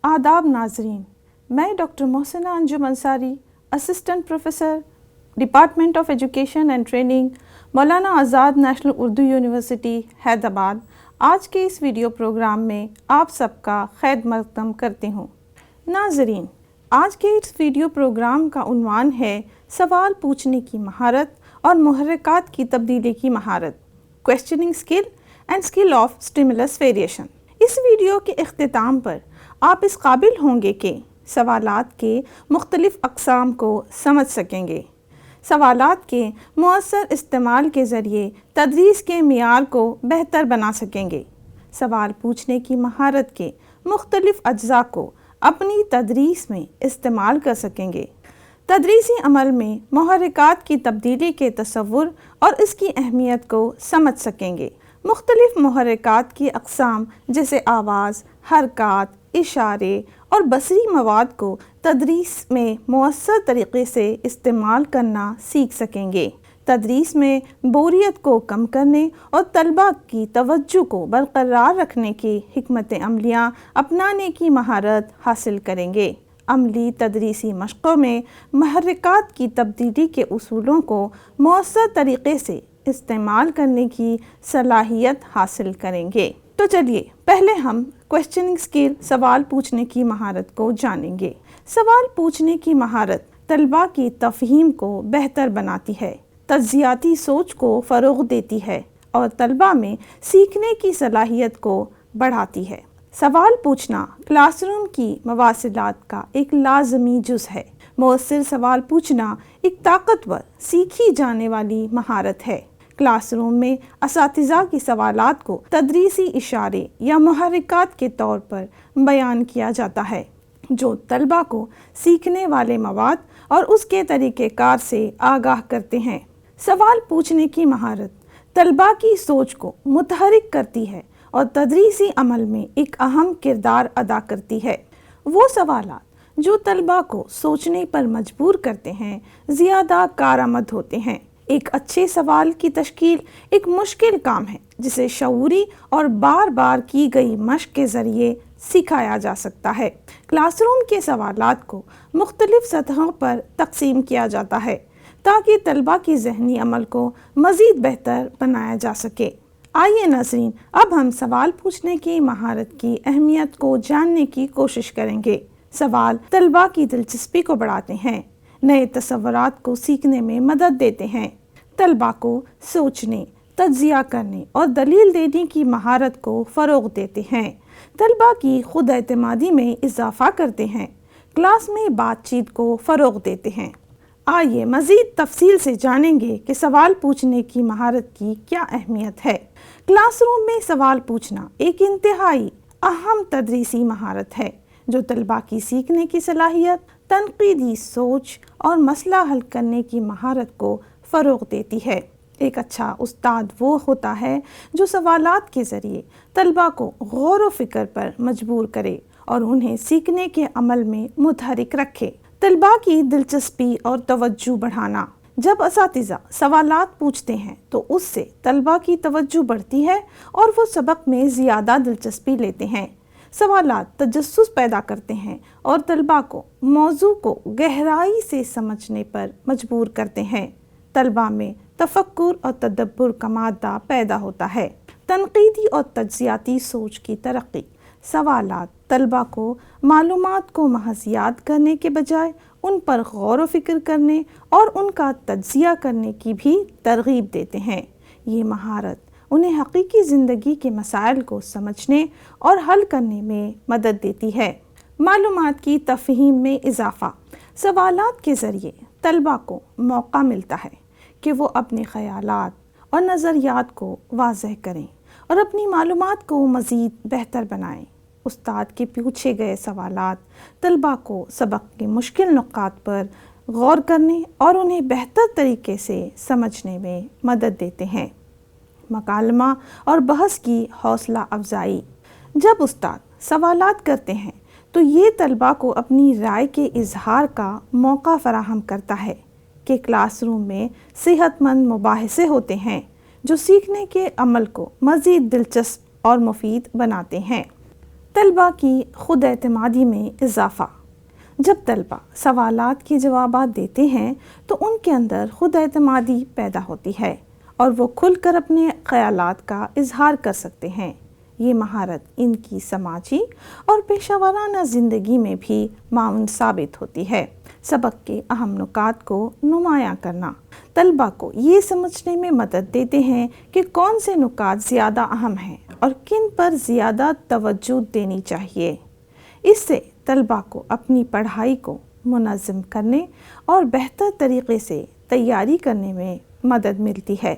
آداب ناظرین، میں doctor Mohsina Anjum Ansari, assistant professor department of education and training, Maulana Azad national Urdu university Hyderabad, آج کے اس ویڈیو پروگرام میں آپ سب کا خیر مقدم کرتی ہوں۔ ناظرین، آج کے اس ویڈیو پروگرام کا عنوان ہے سوال پوچھنے کی مہارت اور محرکات کی تبدیلی کی مہارت، questioning skill and skill of stimulus variation. اس ویڈیو کے اختتام پر آپ اس قابل ہوں گے کہ سوالات کے مختلف اقسام کو سمجھ سکیں گے، سوالات کے مؤثر استعمال کے ذریعے تدریس کے معیار کو بہتر بنا سکیں گے، سوال پوچھنے کی مہارت کے مختلف اجزاء کو اپنی تدریس میں استعمال کر سکیں گے، تدریسی عمل میں محرکات کی تبدیلی کے تصور اور اس کی اہمیت کو سمجھ سکیں گے، مختلف محرکات کی اقسام جیسے آواز، حرکات، اشارے اور بصری مواد کو تدریس میں مؤثر طریقے سے استعمال کرنا سیکھ سکیں گے، تدریس میں بوریت کو کم کرنے اور طلباء کی توجہ کو برقرار رکھنے کی حکمت عملیاں اپنانے کی مہارت حاصل کریں گے، عملی تدریسی مشقوں میں محرکات کی تبدیلی کے اصولوں کو مؤثر طریقے سے استعمال کرنے کی صلاحیت حاصل کریں گے۔ تو چلیے پہلے ہم کویسچننگ اسکل، سوال پوچھنے کی مہارت کو جانیں گے۔ سوال پوچھنے کی مہارت طلباء کی تفہیم کو بہتر بناتی ہے، تجزیاتی سوچ کو فروغ دیتی ہے اور طلباء میں سیکھنے کی صلاحیت کو بڑھاتی ہے۔ سوال پوچھنا کلاس روم کی مواصلات کا ایک لازمی جز ہے۔ مؤثر سوال پوچھنا ایک طاقتور سیکھی جانے والی مہارت ہے۔ کلاس روم میں اساتذہ کی سوالات کو تدریسی اشارے یا محرکات کے طور پر بیان کیا جاتا ہے جو طلباء کو سیکھنے والے مواد اور اس کے طریقہ کار سے آگاہ کرتے ہیں۔ سوال پوچھنے کی مہارت طلباء کی سوچ کو متحرک کرتی ہے اور تدریسی عمل میں ایک اہم کردار ادا کرتی ہے۔ وہ سوالات جو طلباء کو سوچنے پر مجبور کرتے ہیں زیادہ کارآمد ہوتے ہیں۔ ایک اچھے سوال کی تشکیل ایک مشکل کام ہے جسے شعوری اور بار بار کی گئی مشق کے ذریعے سکھایا جا سکتا ہے۔ کلاس روم کے سوالات کو مختلف سطحوں پر تقسیم کیا جاتا ہے تاکہ طلباء کی ذہنی عمل کو مزید بہتر بنایا جا سکے۔ آئیے ناظرین، اب ہم سوال پوچھنے کی مہارت کی اہمیت کو جاننے کی کوشش کریں گے۔ سوال طلباء کی دلچسپی کو بڑھاتے ہیں، نئے تصورات کو سیکھنے میں مدد دیتے ہیں، طلباء کو سوچنے، تجزیہ کرنے اور دلیل دینے کی مہارت کو فروغ دیتے ہیں، طلباء کی خود اعتمادی میں اضافہ کرتے ہیں، کلاس میں بات چیت کو فروغ دیتے ہیں۔ آئیے مزید تفصیل سے جانیں گے کہ سوال پوچھنے کی مہارت کی کیا اہمیت ہے۔ کلاس روم میں سوال پوچھنا ایک انتہائی اہم تدریسی مہارت ہے جو طلباء کی سیکھنے کی صلاحیت، تنقیدی سوچ اور مسئلہ حل کرنے کی مہارت کو فروغ دیتی ہے۔ ایک اچھا استاد وہ ہوتا ہے جو سوالات کے ذریعے طلباء کو غور و فکر پر مجبور کرے اور انہیں سیکھنے کے عمل میں متحرک رکھے۔ طلباء کی دلچسپی اور توجہ بڑھانا۔ جب اساتذہ سوالات پوچھتے ہیں تو اس سے طلباء کی توجہ بڑھتی ہے اور وہ سبق میں زیادہ دلچسپی لیتے ہیں۔ سوالات تجسس پیدا کرتے ہیں اور طلباء کو موضوع کو گہرائی سے سمجھنے پر مجبور کرتے ہیں۔ طلباء میں تفکر اور تدبر کا مادہ پیدا ہوتا ہے۔ تنقیدی اور تجزیاتی سوچ کی ترقی۔ سوالات طلباء کو معلومات کو محض یاد کرنے کے بجائے ان پر غور و فکر کرنے اور ان کا تجزیہ کرنے کی بھی ترغیب دیتے ہیں۔ یہ مہارت انہیں حقیقی زندگی کے مسائل کو سمجھنے اور حل کرنے میں مدد دیتی ہے۔ معلومات کی تفہیم میں اضافہ۔ سوالات کے ذریعے طلباء کو موقع ملتا ہے کہ وہ اپنے خیالات اور نظریات کو واضح کریں اور اپنی معلومات کو مزید بہتر بنائیں۔ استاد کے پوچھے گئے سوالات طلباء کو سبق کے مشکل نقاط پر غور کرنے اور انہیں بہتر طریقے سے سمجھنے میں مدد دیتے ہیں۔ مکالمہ اور بحث کی حوصلہ افزائی۔ جب استاد سوالات کرتے ہیں تو یہ طلباء کو اپنی رائے کے اظہار کا موقع فراہم کرتا ہے کہ کلاس روم میں صحت مند مباحثے ہوتے ہیں جو سیکھنے کے عمل کو مزید دلچسپ اور مفید بناتے ہیں۔ طلبہ کی خود اعتمادی میں اضافہ۔ جب طلبہ سوالات کے جوابات دیتے ہیں تو ان کے اندر خود اعتمادی پیدا ہوتی ہے اور وہ کھل کر اپنے خیالات کا اظہار کر سکتے ہیں۔ یہ مہارت ان کی سماجی اور پیشہ ورانہ زندگی میں بھی معاون ثابت ہوتی ہے۔ سبق کے اہم نکات کو نمایاں کرنا طلبہ کو یہ سمجھنے میں مدد دیتے ہیں کہ کون سے نکات زیادہ اہم ہیں اور کن پر زیادہ توجہ دینی چاہیے۔ اس سے طلبہ کو اپنی پڑھائی کو منظم کرنے اور بہتر طریقے سے تیاری کرنے میں مدد ملتی ہے۔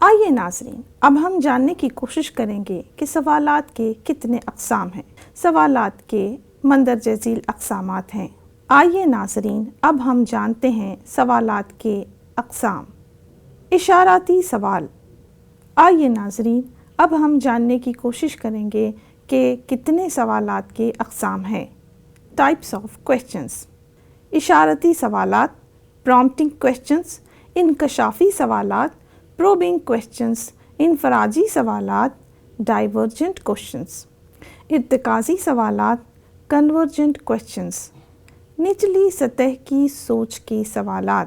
آئیے ناظرین، اب ہم جاننے کی کوشش کریں گے کہ سوالات کے کتنے اقسام ہیں۔ سوالات کے مندرجہ ذیل اقسامات ہیں۔ آئیے ناظرین، اب ہم جانتے ہیں سوالات کے اقسام۔ اشاراتی سوال۔ آئیے ناظرین، اب ہم جاننے کی کوشش کریں گے کہ کتنے سوالات کے اقسام ہیں۔ Types of questions. اشارتی سوالات، پرومپٹنگ کویسچنز، انکشافی سوالات، پروبنگ کویسچنز، انفرادی سوالات، ڈائیورجنٹ کویسچنز۔ ارتکازی سوالات، کنورجنٹ کویسچنز۔ نچلی سطح کی سوچ کے سوالات،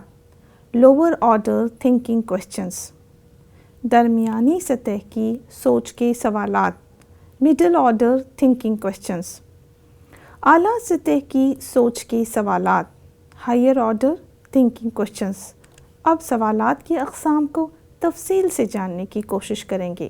لوور آرڈر تھنکنگ کویسچنز۔ درمیانی سطح کی سوچ کے سوالات، مڈل آرڈر تھنکنگ کویسچنز۔ اعلیٰ سطح کی سوچ کے سوالات، ہائر آرڈر تھنکنگ کویسچنز۔ اب سوالات کے اقسام کو تفصیل سے جاننے کی کوشش کریں گے۔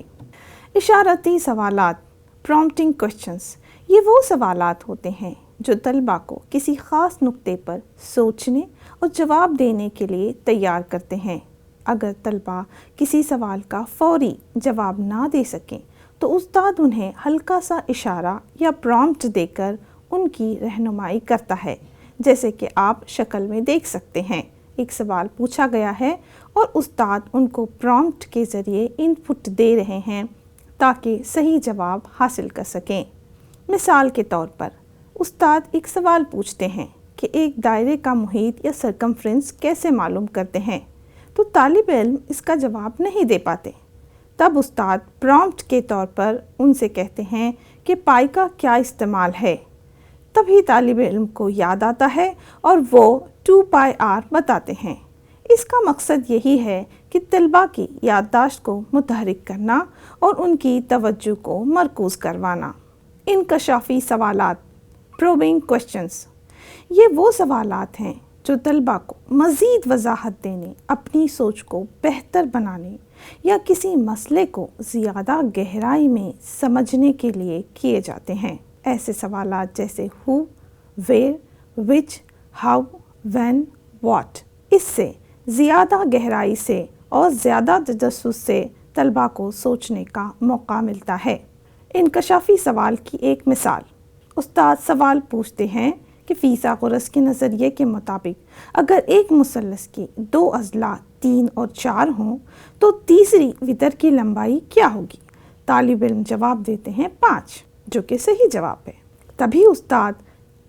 اشارتی سوالات، پرومپٹنگ کویسچنز، یہ وہ سوالات ہوتے ہیں جو طلبہ کو کسی خاص نقطے پر سوچنے اور جواب دینے کے لیے تیار کرتے ہیں۔ اگر طلبہ کسی سوال کا فوری جواب نہ دے سکیں تو استاد انہیں ہلکا سا اشارہ یا پرومپٹ دے کر ان کی رہنمائی کرتا ہے، جیسے کہ آپ شکل میں دیکھ سکتے ہیں۔ ایک سوال پوچھا گیا ہے اور استاد ان کو پرومپٹ کے ذریعے ان پٹ دے رہے ہیں تاکہ صحیح جواب حاصل کر سکیں۔ مثال کے طور پر استاد ایک سوال پوچھتے ہیں کہ ایک دائرے کا محیط یا سرکمفرنس کیسے معلوم کرتے ہیں، تو طالب علم اس کا جواب نہیں دے پاتے۔ تب استاد پرومپٹ کے طور پر ان سے کہتے ہیں کہ پائی کا کیا استعمال ہے۔ تبھی طالب علم کو یاد آتا ہے اور وہ 2πr بتاتے ہیں۔ اس کا مقصد یہی ہے کہ طلبہ کی یادداشت کو متحرک کرنا اور ان کی توجہ کو مرکوز کروانا۔ انکشافی سوالات، پروبنگ کویسچنز، یہ وہ سوالات ہیں جو طلبہ کو مزید وضاحت دینے، اپنی سوچ کو بہتر بنانے یا کسی مسئلے کو زیادہ گہرائی میں سمجھنے کے لیے کیے جاتے ہیں۔ ایسے سوالات جیسے who, where, which, how, when, what, اس سے زیادہ گہرائی سے اور زیادہ تجسس سے طلبہ کو سوچنے کا موقع ملتا ہے۔ انکشافی سوال کی ایک مثال، استاد سوال پوچھتے ہیں کہ فیثاغورس کے نظریے کے مطابق اگر ایک مثلث کے 2 اضلاع 3 اور 4 ہوں تو تیسری وتر کی لمبائی کیا ہوگی؟ طالب علم جواب دیتے ہیں 5، جو کہ صحیح جواب ہے۔ تبھی استاد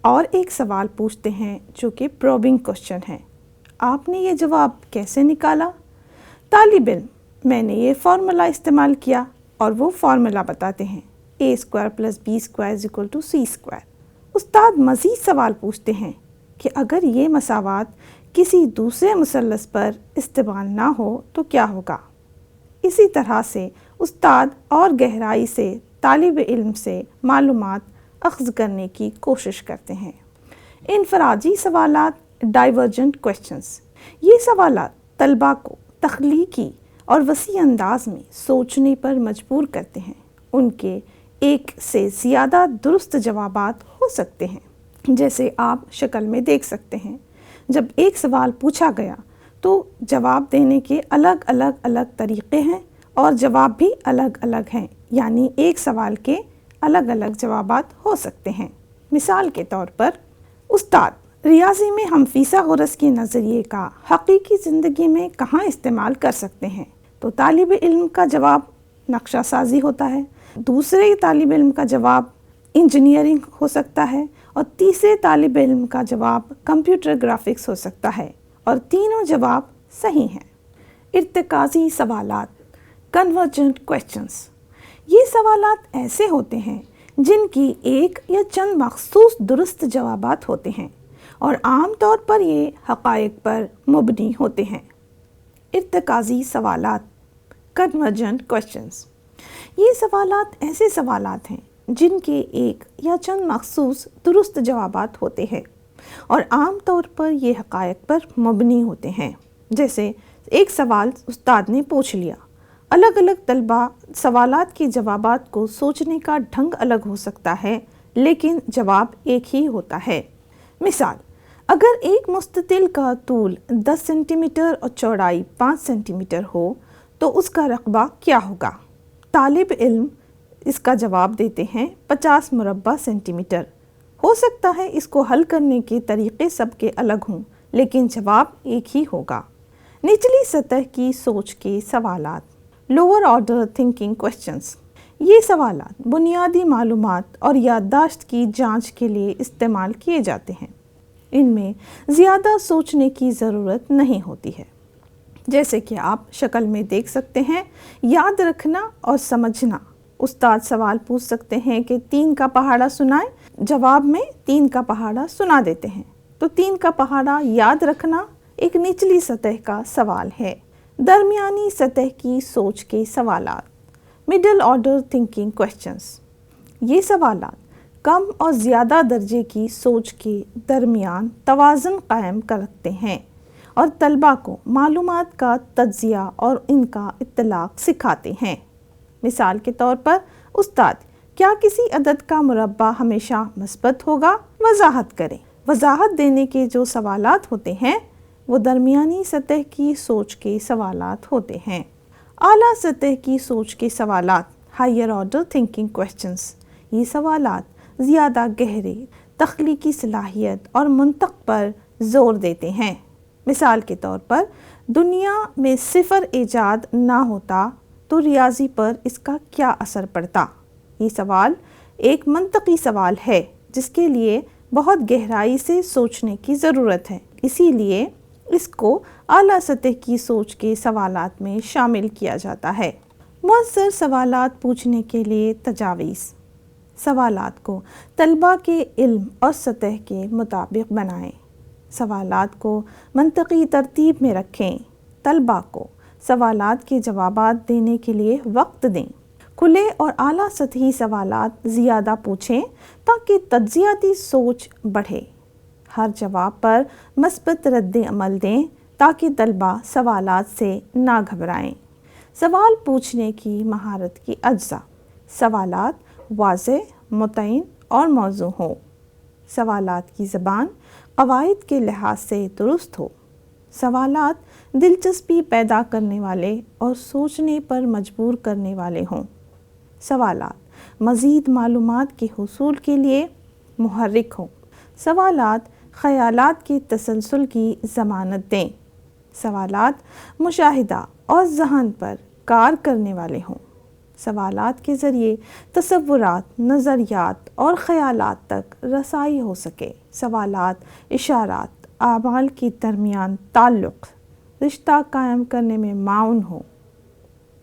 اور ایک سوال پوچھتے ہیں جو کہ پروبنگ کویسچن ہے، آپ نے یہ جواب کیسے نکالا؟ طالب علم، میں نے یہ فارمولا استعمال کیا، اور وہ فارمولا بتاتے ہیں a² + b² = c²۔ استاد مزید سوال پوچھتے ہیں کہ اگر یہ مساوات کسی دوسرے مثلث پر استعمال نہ ہو تو کیا ہوگا؟ اسی طرح سے استاد اور گہرائی سے طالب علم سے معلومات اخذ کرنے کی کوشش کرتے ہیں۔ انفرادی سوالات، ڈائیورجنٹ کویسچنز، یہ سوالات طلبہ کو تخلیقی اور وسیع انداز میں سوچنے پر مجبور کرتے ہیں۔ ان کے ایک سے زیادہ درست جوابات ہو سکتے ہیں، جیسے آپ شکل میں دیکھ سکتے ہیں۔ جب ایک سوال پوچھا گیا تو جواب دینے کے الگ طریقے ہیں اور جواب بھی الگ الگ ہیں، یعنی ایک سوال کے الگ الگ جوابات ہو سکتے ہیں۔ مثال کے طور پر استاد، ریاضی میں ہم فیثاغورس کے نظریے کا حقیقی زندگی میں کہاں استعمال کر سکتے ہیں؟ تو طالب علم کا جواب نقشہ سازی ہوتا ہے، دوسرے طالب علم کا جواب انجینئرنگ ہو سکتا ہے، اور تیسرے طالب علم کا جواب کمپیوٹر گرافکس ہو سکتا ہے، اور تینوں جواب صحیح ہیں۔ ارتکازی سوالات، کنورجنٹ کویسچنز، یہ سوالات ایسے ہوتے ہیں جن کی ایک یا چند مخصوص درست جوابات ہوتے ہیں اور عام طور پر یہ حقائق پر مبنی ہوتے ہیں۔ ارتکازی سوالات، کنورجنٹ کویسچنز، یہ سوالات ایسے سوالات ہیں جن کے ایک یا چند مخصوص درست جوابات ہوتے ہیں اور عام طور پر یہ حقائق پر مبنی ہوتے ہیں۔ جیسے ایک سوال استاد نے پوچھ لیا، الگ الگ طلبہ سوالات کے جوابات کو سوچنے کا ڈھنگ الگ ہو سکتا ہے لیکن جواب ایک ہی ہوتا ہے۔ مثال، اگر ایک مستطیل کا طول 10 سینٹی میٹر اور چوڑائی 5 سینٹی میٹر ہو تو اس کا رقبہ کیا ہوگا؟ طالب علم اس کا جواب دیتے ہیں 50 مربع سینٹی میٹر۔ ہو سکتا ہے اس کو حل کرنے کے طریقے سب کے الگ ہوں لیکن جواب ایک ہی ہوگا۔ نچلی سطح کی سوچ کے سوالات، لوور آرڈر تھنکنگ کویسچنز، یہ سوالات بنیادی معلومات اور یادداشت کی جانچ کے لیے استعمال کیے جاتے ہیں۔ ان میں زیادہ سوچنے کی ضرورت نہیں ہوتی ہے، جیسے کہ آپ شکل میں دیکھ سکتے ہیں۔ یاد رکھنا اور سمجھنا، استاد سوال پوچھ سکتے ہیں کہ 3 کا پہاڑا سنائیں، جواب میں 3 کا پہاڑا سنا دیتے ہیں، تو 3 کا پہاڑا یاد رکھنا ایک نچلی سطح کا سوال ہے۔ درمیانی سطح کی سوچ کے سوالات، مڈل آرڈر تھنکنگ کویسچنز، یہ سوالات کم اور زیادہ درجے کی سوچ کے درمیان توازن قائم رکھتے ہیں اور طلباء کو معلومات کا تجزیہ اور ان کا اطلاق سکھاتے ہیں۔ مثال کے طور پر، استاد، کیا کسی عدد کا مربع ہمیشہ مثبت ہوگا؟ وضاحت کریں۔ وضاحت دینے کے جو سوالات ہوتے ہیں وہ درمیانی سطح کی سوچ کے سوالات ہوتے ہیں۔ اعلیٰ سطح کی سوچ کے سوالات، ہائر آرڈر تھنکنگ کویسچنز، یہ سوالات زیادہ گہرے، تخلیقی صلاحیت اور منطق پر زور دیتے ہیں۔ مثال کے طور پر، دنیا میں صفر ایجاد نہ ہوتا تو ریاضی پر اس کا کیا اثر پڑتا؟ یہ سوال ایک منطقی سوال ہے جس کے لیے بہت گہرائی سے سوچنے کی ضرورت ہے، اسی لیے اس کو اعلیٰ سطح کی سوچ کے سوالات میں شامل کیا جاتا ہے۔ مؤثر سوالات پوچھنے کے لیے تجاویز، سوالات کو طلباء کے علم اور سطح کے مطابق بنائیں، سوالات کو منطقی ترتیب میں رکھیں، طلباء کو سوالات کے جوابات دینے کے لیے وقت دیں، کھلے اور اعلیٰ سطحی سوالات زیادہ پوچھیں تاکہ تجزیاتی سوچ بڑھے، ہر جواب پر مثبت رد عمل دیں تاکہ طلباء سوالات سے نہ گھبرائیں۔ سوال پوچھنے کی مہارت کی اجزاء، سوالات واضح، متعین اور موزوں ہوں، سوالات کی زبان قواعد کے لحاظ سے درست ہو، سوالات دلچسپی پیدا کرنے والے اور سوچنے پر مجبور کرنے والے ہوں، سوالات مزید معلومات کے حصول کے لیے محرک ہوں، سوالات خیالات کے تسلسل کی ضمانت دیں، سوالات مشاہدہ اور ذہن پر کار کرنے والے ہوں، سوالات کے ذریعے تصورات، نظریات اور خیالات تک رسائی ہو سکے، سوالات اشارات، اعمال کے درمیان تعلق، رشتہ قائم کرنے میں معاون ہو،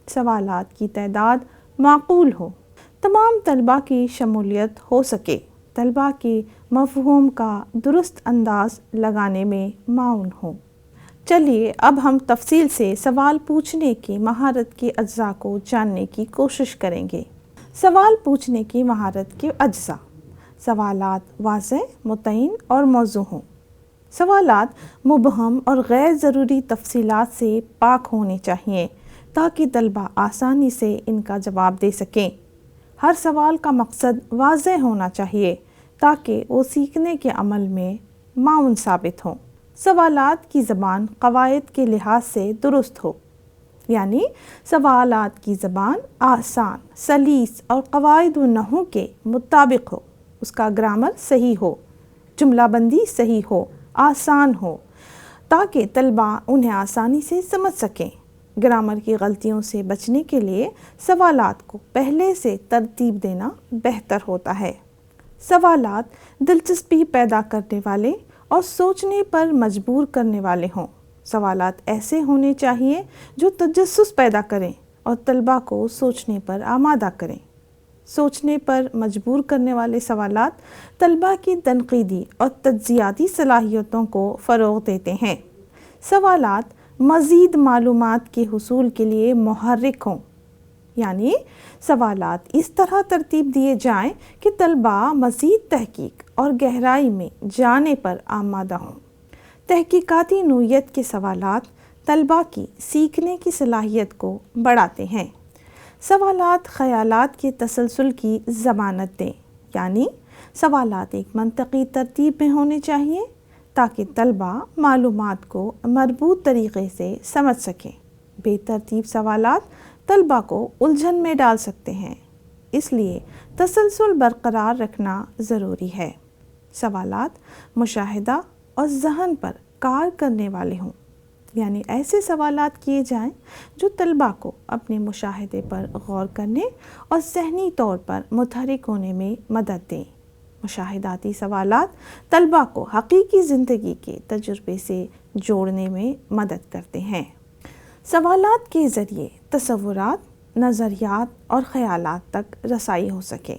سوالات کی تعداد معقول ہو، تمام طلباء کی شمولیت ہو سکے، طلباء کے مفہوم کا درست انداز لگانے میں معاون ہو۔ چلیے اب ہم تفصیل سے سوال پوچھنے کی مہارت کے اجزاء کو جاننے کی کوشش کریں گے۔ سوال پوچھنے کی مہارت کے اجزاء، سوالات واضح، متعین اور موزوں ہوں، سوالات مبہم اور غیر ضروری تفصیلات سے پاک ہونے چاہیے تاکہ طلباء آسانی سے ان کا جواب دے سکیں، ہر سوال کا مقصد واضح ہونا چاہیے تاکہ وہ سیکھنے کے عمل میں معاون ثابت ہوں، سوالات کی زبان قواعد کے لحاظ سے درست ہو، یعنی سوالات کی زبان آسان، سلیس اور قواعد و نحو کے مطابق ہو، اس کا گرامر صحیح ہو، جملہ بندی صحیح ہو، آسان ہو تاکہ طلباء انہیں آسانی سے سمجھ سکیں۔ گرامر کی غلطیوں سے بچنے کے لیے سوالات کو پہلے سے ترتیب دینا بہتر ہوتا ہے۔ سوالات دلچسپی پیدا کرنے والے اور سوچنے پر مجبور کرنے والے ہوں، سوالات ایسے ہونے چاہیے جو تجسس پیدا کریں اور طلباء کو سوچنے پر آمادہ کریں۔ سوچنے پر مجبور کرنے والے سوالات طلباء کی تنقیدی اور تجزیاتی صلاحیتوں کو فروغ دیتے ہیں۔ سوالات مزید معلومات کے حصول کے لیے محرک ہوں، یعنی سوالات اس طرح ترتیب دیے جائیں کہ طلباء مزید تحقیق اور گہرائی میں جانے پر آمادہ ہوں۔ تحقیقاتی نوعیت کے سوالات طلباء کی سیکھنے کی صلاحیت کو بڑھاتے ہیں۔ سوالات خیالات کے تسلسل کی ضمانت دیں، یعنی سوالات ایک منطقی ترتیب میں ہونے چاہیے تاکہ طلباء معلومات کو مربوط طریقے سے سمجھ سکیں۔ بے ترتیب سوالات طلباء کو الجھن میں ڈال سکتے ہیں، اس لیے تسلسل برقرار رکھنا ضروری ہے۔ سوالات مشاہدہ اور ذہن پر کار کرنے والے ہوں، یعنی ایسے سوالات کیے جائیں جو طلباء کو اپنے مشاہدے پر غور کرنے اور ذہنی طور پر متحرک ہونے میں مدد دیں۔ مشاہداتی سوالات طلباء کو حقیقی زندگی کے تجربے سے جوڑنے میں مدد کرتے ہیں۔ سوالات کے ذریعے تصورات، نظریات اور خیالات تک رسائی ہو سکے۔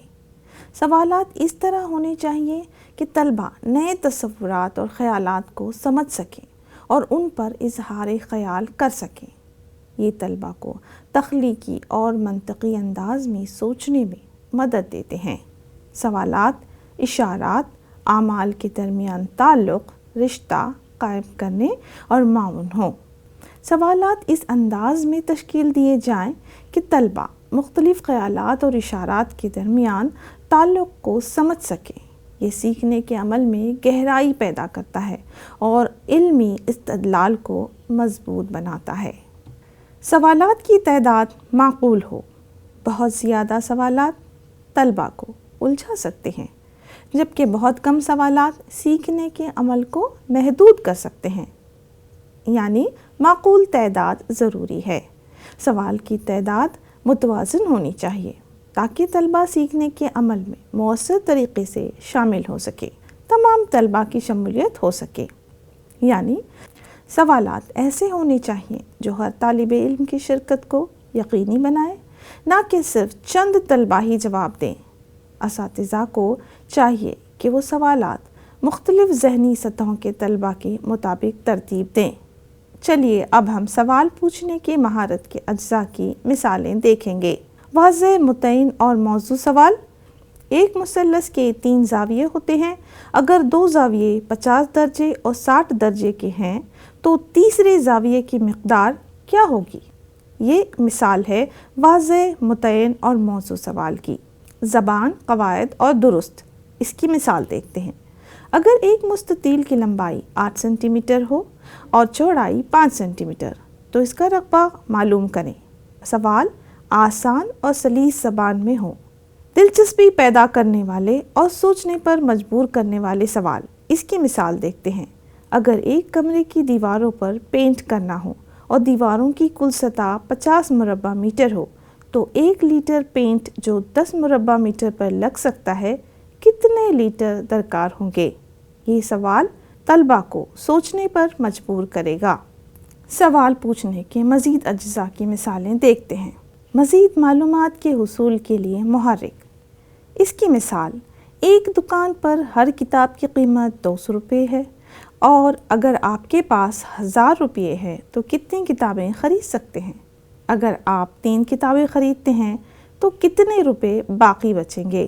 سوالات اس طرح ہونے چاہیے کہ طلباء نئے تصورات اور خیالات کو سمجھ سکیں اور ان پر اظہار خیال کر سکیں۔ یہ طلباء کو تخلیقی اور منطقی انداز میں سوچنے میں مدد دیتے ہیں۔ سوالات اشارات، اعمال کے درمیان تعلق، رشتہ قائم کرنے اور معاون ہوں۔ سوالات اس انداز میں تشکیل دیے جائیں کہ طلباء مختلف خیالات اور اشارات کے درمیان تعلق کو سمجھ سکیں۔ یہ سیکھنے کے عمل میں گہرائی پیدا کرتا ہے اور علمی استدلال کو مضبوط بناتا ہے۔ سوالات کی تعداد معقول ہو۔ بہت زیادہ سوالات طلباء کو الجھا سکتے ہیں، جبکہ بہت کم سوالات سیکھنے کے عمل کو محدود کر سکتے ہیں، یعنی معقول تعداد ضروری ہے۔ سوال کی تعداد متوازن ہونی چاہیے تاکہ طلباء سیکھنے کے عمل میں مؤثر طریقے سے شامل ہو سکے، تمام طلباء کی شمولیت ہو سکے۔ یعنی سوالات ایسے ہونے چاہیے جو ہر طالب علم کی شرکت کو یقینی بنائے، نہ کہ صرف چند طلباء ہی جواب دیں۔ اساتذہ کو چاہیے کہ وہ سوالات مختلف ذہنی سطحوں کے طلباء کے مطابق ترتیب دیں۔ چلیے اب ہم سوال پوچھنے کی مہارت کے اجزاء کی مثالیں دیکھیں گے۔ واضح، متعین اور موضوع سوال۔ ایک مثلث کے 3 زاویے ہوتے ہیں۔ اگر 2 زاویے 50 درجے اور 60 درجے کے ہیں تو تیسرے زاویے کی مقدار کیا ہوگی؟ یہ مثال ہے واضح، متعین اور موضوع سوال کی۔ زبان، قواعد اور درست۔ اس کی مثال دیکھتے ہیں۔ اگر ایک مستطیل کی لمبائی 8 سینٹی میٹر ہو اور چوڑائی 5 سینٹی میٹر تو اس کا رقبہ معلوم کریں۔ سوال آسان اور سلیس زبان میں ہو۔ دلچسپی پیدا کرنے والے اور سوچنے پر مجبور کرنے والے سوال۔ اس کی مثال دیکھتے ہیں۔ اگر ایک کمرے کی دیواروں پر پینٹ کرنا ہو اور دیواروں کی کل سطح 50 مربع میٹر ہو تو 1 لیٹر پینٹ جو 10 مربع میٹر پر لگ سکتا ہے، کتنے لیٹر درکار ہوں گے؟ یہ سوال طلباء کو سوچنے پر مجبور کرے گا۔ سوال پوچھنے کے مزید اجزاء کی مثالیں دیکھتے ہیں۔ مزید معلومات کے حصول کے لیے محرک۔ اس کی مثال، ایک دکان پر ہر کتاب کی قیمت 200 روپے ہے اور اگر آپ کے پاس 1000 روپے ہے تو کتنی کتابیں خرید سکتے ہیں؟ اگر آپ 3 کتابیں خریدتے ہیں تو کتنے روپے باقی بچیں گے؟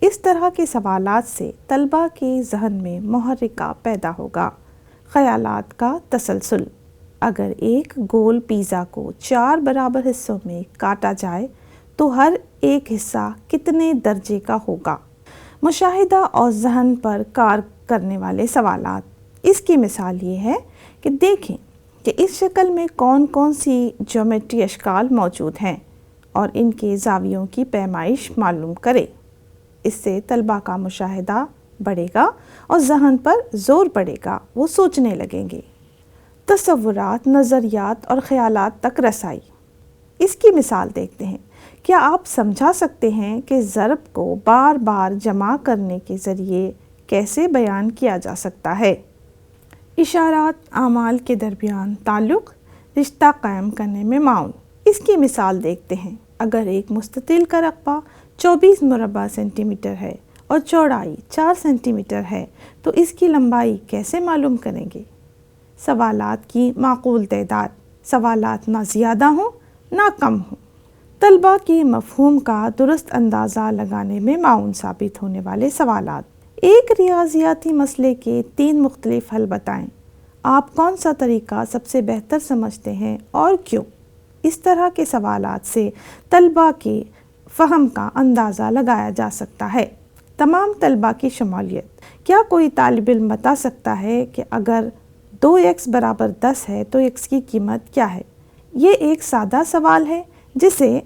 اس طرح کے سوالات سے طلباء کے ذہن میں محرکہ پیدا ہوگا۔ خیالات کا تسلسل۔ اگر ایک گول پیزا کو 4 برابر حصوں میں کاٹا جائے تو ہر ایک حصہ کتنے درجے کا ہوگا؟ مشاہدہ اور ذہن پر کار کرنے والے سوالات۔ اس کی مثال یہ ہے کہ دیکھیں کہ اس شکل میں کون کون سی جیومیٹری اشکال موجود ہیں اور ان کے زاویوں کی پیمائش معلوم کریں۔ اس سے طلباء کا مشاہدہ بڑھے گا اور ذہن پر زور پڑے گا، وہ سوچنے لگیں گے۔ تصورات، نظریات اور خیالات تک رسائی۔ اس کی مثال دیکھتے ہیں۔ کیا آپ سمجھا سکتے ہیں کہ ضرب کو بار بار جمع کرنے کے ذریعے کیسے بیان کیا جا سکتا ہے؟ اشارات، اعمال کے درمیان تعلق، رشتہ قائم کرنے میں معاون۔ اس کی مثال دیکھتے ہیں۔ اگر ایک مستطیل کا رقبہ 24 مربع سینٹی میٹر ہے اور چوڑائی 4 سینٹی میٹر ہے تو اس کی لمبائی کیسے معلوم کریں گے؟ سوالات کی معقول تعداد، سوالات نہ زیادہ ہوں نہ کم ہوں، طلباء کے مفہوم کا درست اندازہ لگانے میں معاون ثابت ہونے والے سوالات۔ ایک ریاضیاتی مسئلے کے 3 مختلف حل بتائیں۔ آپ کون سا طریقہ سب سے بہتر سمجھتے ہیں اور کیوں؟ اس طرح کے سوالات سے طلباء کے فہم کا اندازہ لگایا جا سکتا ہے۔ تمام طلباء کی شمولیت۔ کیا کوئی طالب علم بتا سکتا ہے کہ اگر 2x برابر 10 ہے تو x کی قیمت کیا ہے؟ یہ ایک سادہ سوال ہے جسے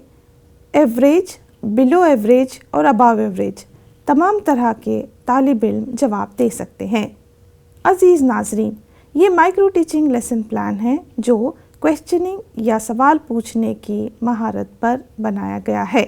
ایوریج، بلو ایوریج اور اباو ایوریج تمام طرح کے طالب علم جواب دے سکتے ہیں۔ عزیز ناظرین، یہ مائکرو ٹیچنگ لیسن پلان ہے جو کویسچننگ یا سوال پوچھنے کی مہارت پر بنایا گیا ہے،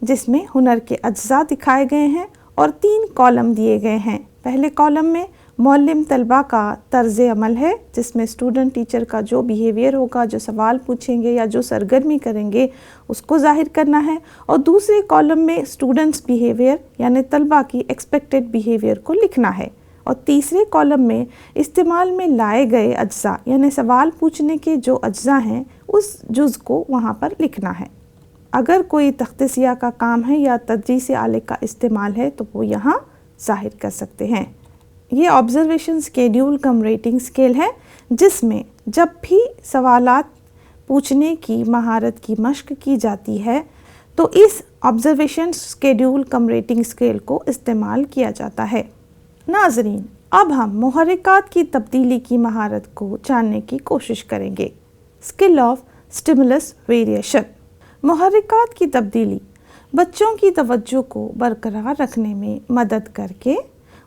جس میں ہنر کے اجزاء دکھائے گئے ہیں اور 3 کالم دیے گئے ہیں۔ پہلے کالم میں معلم طلباء کا طرز عمل ہے، جس میں اسٹوڈنٹ ٹیچر کا جو بیہیویئر ہوگا، جو سوال پوچھیں گے یا جو سرگرمی کریں گے اس کو ظاہر کرنا ہے، اور دوسرے کالم میں اسٹوڈنٹس بیہیویئر یعنی طلباء کی ایکسپیکٹڈ بیہیویئر کو لکھنا ہے، اور تیسرے کالم میں استعمال میں لائے گئے اجزاء یعنی سوال پوچھنے کے جو اجزاء ہیں اس جز کو وہاں پر لکھنا ہے۔ اگر کوئی تخت سیاہ کا کام ہے یا تدریس آلے کا استعمال ہے تو وہ یہاں ظاہر کر سکتے ہیں۔ یہ آبزرویشن اسکیڈیول کم ریٹنگ اسکیل ہے، جس میں جب بھی سوالات پوچھنے کی مہارت کی مشق کی جاتی ہے تو اس آبزرویشن اسکیڈیول کم ریٹنگ اسکیل کو استعمال کیا جاتا ہے۔ ناظرین، اب ہم محرکات کی تبدیلی کی مہارت کو جاننے کی کوشش کریں گے۔ Skill of stimulus variation. محرکات کی تبدیلی بچوں کی توجہ کو برقرار رکھنے میں مدد کر کے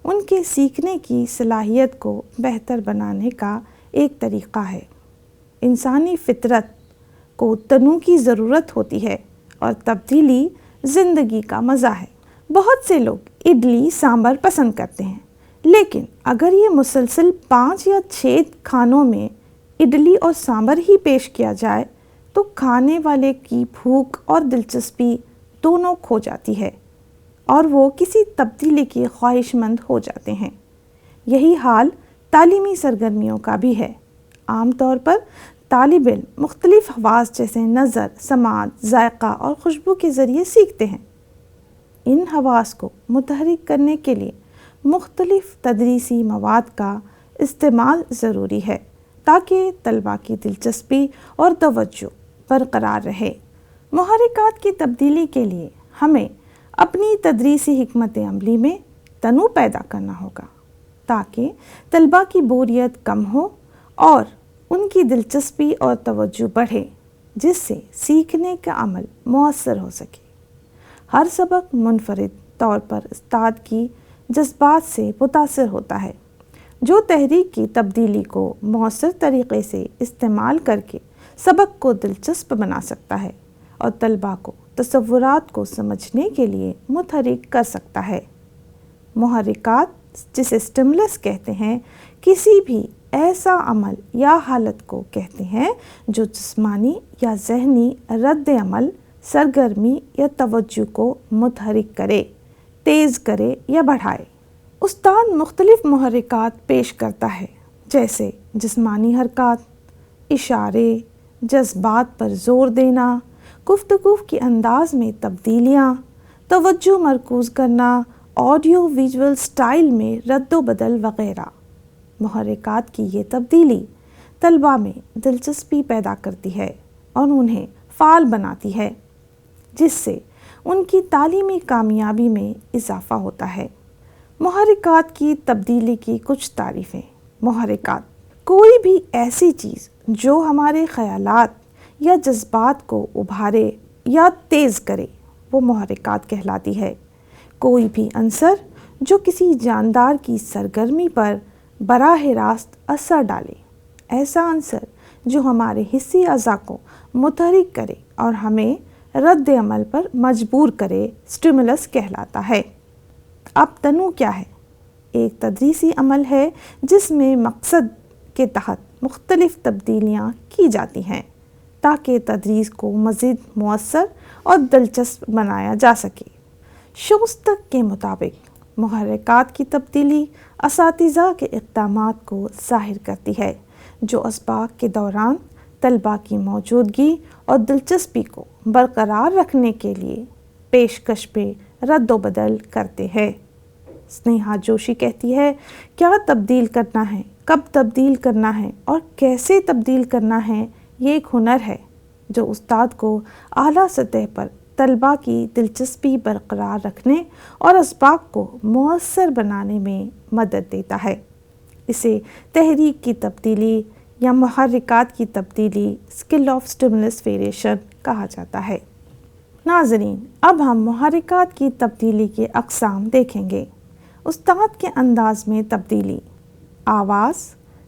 ان کے سیکھنے کی صلاحیت کو بہتر بنانے کا ایک طریقہ ہے۔ انسانی فطرت کو تنوع کی ضرورت ہوتی ہے اور تبدیلی زندگی کا مزہ ہے۔ بہت سے لوگ اڈلی سانبر پسند کرتے ہیں، لیکن اگر یہ مسلسل 5 یا 6 کھانوں میں اڈلی اور سانبر ہی پیش کیا جائے تو کھانے والے کی بھوک اور دلچسپی دونوں کھو جاتی ہے اور وہ کسی تبدیلی کی خواہش مند ہو جاتے ہیں۔ یہی حال تعلیمی سرگرمیوں کا بھی ہے۔ عام طور پر طالب علم مختلف حواس جیسے نظر، سماعت، ذائقہ اور خوشبو کے ذریعے سیکھتے ہیں۔ ان حواس کو متحرک کرنے کے لیے مختلف تدریسی مواد کا استعمال ضروری ہے تاکہ طلباء کی دلچسپی اور توجہ برقرار رہے۔ محرکات کی تبدیلی کے لیے ہمیں اپنی تدریسی حکمت عملی میں تنوع پیدا کرنا ہوگا تاکہ طلباء کی بوریت کم ہو اور ان کی دلچسپی اور توجہ بڑھے، جس سے سیکھنے کا عمل مؤثر ہو سکے۔ ہر سبق منفرد طور پر استاد کی جذبات سے متاثر ہوتا ہے، جو تحریک کی تبدیلی کو مؤثر طریقے سے استعمال کر کے سبق کو دلچسپ بنا سکتا ہے اور طلباء کو تصورات کو سمجھنے کے لیے متحرک کر سکتا ہے۔ محرکات، جسے سٹیمولس کہتے ہیں، کسی بھی ایسا عمل یا حالت کو کہتے ہیں جو جسمانی یا ذہنی رد عمل، سرگرمی یا توجہ کو متحرک کرے، تیز کرے یا بڑھائے۔ استاد مختلف محرکات پیش کرتا ہے، جیسے جسمانی حرکات، اشارے، جذبات پر زور دینا، گفتگو کے انداز میں تبدیلیاں، توجہ مرکوز کرنا، آڈیو ویژول سٹائل میں رد و بدل وغیرہ۔ محرکات کی یہ تبدیلی طلباء میں دلچسپی پیدا کرتی ہے اور انہیں فعال بناتی ہے، جس سے ان کی تعلیمی کامیابی میں اضافہ ہوتا ہے۔ محرکات کی تبدیلی کی کچھ تعریفیں۔ محرکات: کوئی بھی ایسی چیز جو ہمارے خیالات یا جذبات کو ابھارے یا تیز کرے وہ محرکات کہلاتی ہے۔ کوئی بھی عنصر جو کسی جاندار کی سرگرمی پر براہ راست اثر ڈالے، ایسا عنصر جو ہمارے حسی اعضاء کو متحرک کرے اور ہمیں رد عمل پر مجبور کرے، سٹیمولس کہلاتا ہے۔ اب تنوع کیا ہے؟ ایک تدریسی عمل ہے جس میں مقصد کے تحت مختلف تبدیلیاں کی جاتی ہیں تاکہ تدریس کو مزید مؤثر اور دلچسپ بنایا جا سکے۔ شوستک کے مطابق محرکات کی تبدیلی اساتذہ کے اقدامات کو ظاہر کرتی ہے جو اسباق کے دوران طلباء کی موجودگی اور دلچسپی کو برقرار رکھنے کے لیے پیشکش پہ رد و بدل کرتے ہیں۔ سنیہا جوشی کہتی ہے، کیا تبدیل کرنا ہے، کب تبدیل کرنا ہے اور کیسے تبدیل کرنا ہے، یہ ایک ہنر ہے جو استاد کو اعلیٰ سطح پر طلباء کی دلچسپی برقرار رکھنے اور اسباق کو مؤثر بنانے میں مدد دیتا ہے۔ اسے تحریک کی تبدیلی یا محرکات کی تبدیلی اسکل آف اسٹیمولس ویریشن کہا جاتا ہے۔ ناظرین، اب ہم محرکات کی تبدیلی کے اقسام دیکھیں گے۔ استاد کے انداز میں تبدیلی، آواز،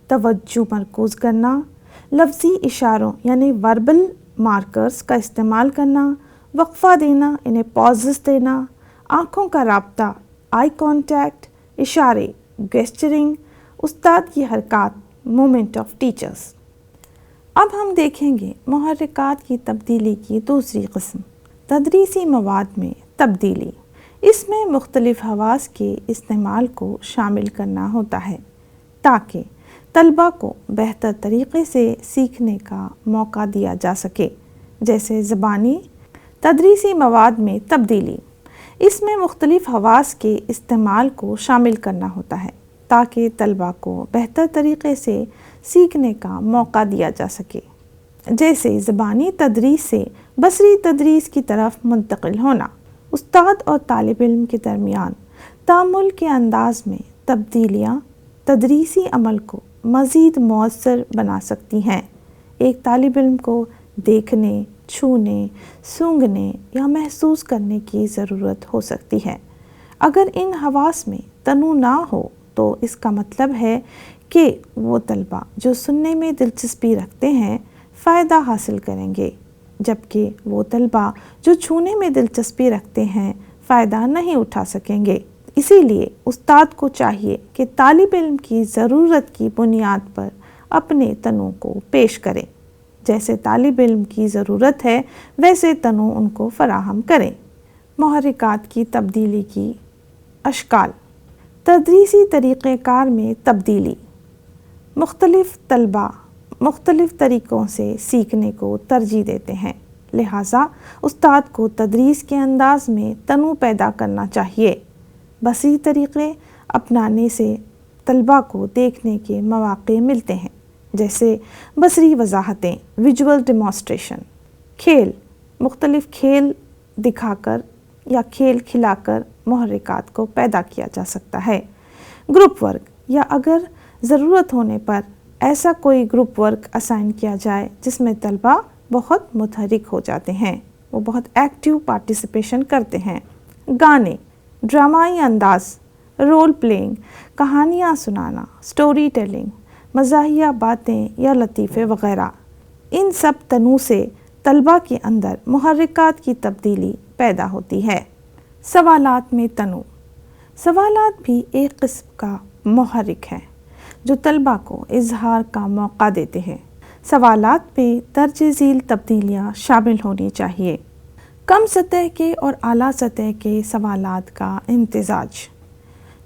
توجہ مرکوز کرنا، لفظی اشاروں یعنی وربل مارکرز کا استعمال کرنا، وقفہ دینا انہیں پازز دینا، آنکھوں کا رابطہ آئی کانٹیکٹ، اشارے گیسچرنگ، استاد کی حرکات مومنٹ آف ٹیچرز۔ اب ہم دیکھیں گے محرکات کی تبدیلی کی دوسری قسم، تدریسی مواد میں تبدیلی۔ اس میں مختلف حواس کے استعمال کو شامل کرنا ہوتا ہے تاکہ طلباء کو بہتر طریقے سے سیکھنے کا موقع دیا جا سکے، جیسے زبانی تدریسی مواد میں تبدیلی۔ اس میں مختلف حواس کے استعمال کو شامل کرنا ہوتا ہے تاکہ طلباء کو بہتر طریقے سے سیکھنے کا موقع دیا جا سکے، جیسے زبانی تدریس سے بصری تدریس کی طرف منتقل ہونا۔ استاد اور طالب علم کے درمیان تعامل کے انداز میں تبدیلیاں تدریسی عمل کو مزید مؤثر بنا سکتی ہیں۔ ایک طالب علم کو دیکھنے، چھونے، سونگھنے یا محسوس کرنے کی ضرورت ہو سکتی ہے۔ اگر ان حواس میں تنوع نہ ہو تو اس کا مطلب ہے کہ وہ طلباء جو سننے میں دلچسپی رکھتے ہیں فائدہ حاصل کریں گے، جبکہ وہ طلباء جو چھونے میں دلچسپی رکھتے ہیں فائدہ نہیں اٹھا سکیں گے۔ اسی لیے استاد کو چاہیے کہ طالب علم کی ضرورت کی بنیاد پر اپنے تنوع کو پیش کریں، جیسے طالب علم کی ضرورت ہے ویسے تنوع ان کو فراہم کریں۔ محرکات کی تبدیلی کی اشکال، تدریسی طریقہ کار میں تبدیلی۔ مختلف طلباء مختلف طریقوں سے سیکھنے کو ترجیح دیتے ہیں، لہٰذا استاد کو تدریس کے انداز میں تنوع پیدا کرنا چاہیے۔ بصری طریقے اپنانے سے طلباء کو دیکھنے کے مواقع ملتے ہیں، جیسے بصری وضاحتیں ویژول ڈیمانسٹریشن، کھیل مختلف کھیل دکھا کر یا کھیل کھلا کر محرکات کو پیدا کیا جا سکتا ہے۔ گروپ ورک، یا اگر ضرورت ہونے پر ایسا کوئی گروپ ورک اسائن کیا جائے جس میں طلباء بہت متحرک ہو جاتے ہیں، وہ بہت ایکٹیو پارٹیسپیشن کرتے ہیں۔ گانے، ڈرامائی انداز، رول پلینگ، کہانیاں سنانا، سٹوری ٹیلنگ، مزاحیہ باتیں یا لطیفے وغیرہ، ان سب تنوع سے طلباء کے اندر محرکات کی تبدیلی پیدا ہوتی ہے۔ سوالات میں تنوع، سوالات بھی ایک قسم کا محرک ہے جو طلباء کو اظہار کا موقع دیتے ہیں۔ سوالات میں درج ذیل تبدیلیاں شامل ہونی چاہیے۔ کم سطح کے اور اعلیٰ سطح کے سوالات کا امتزاج۔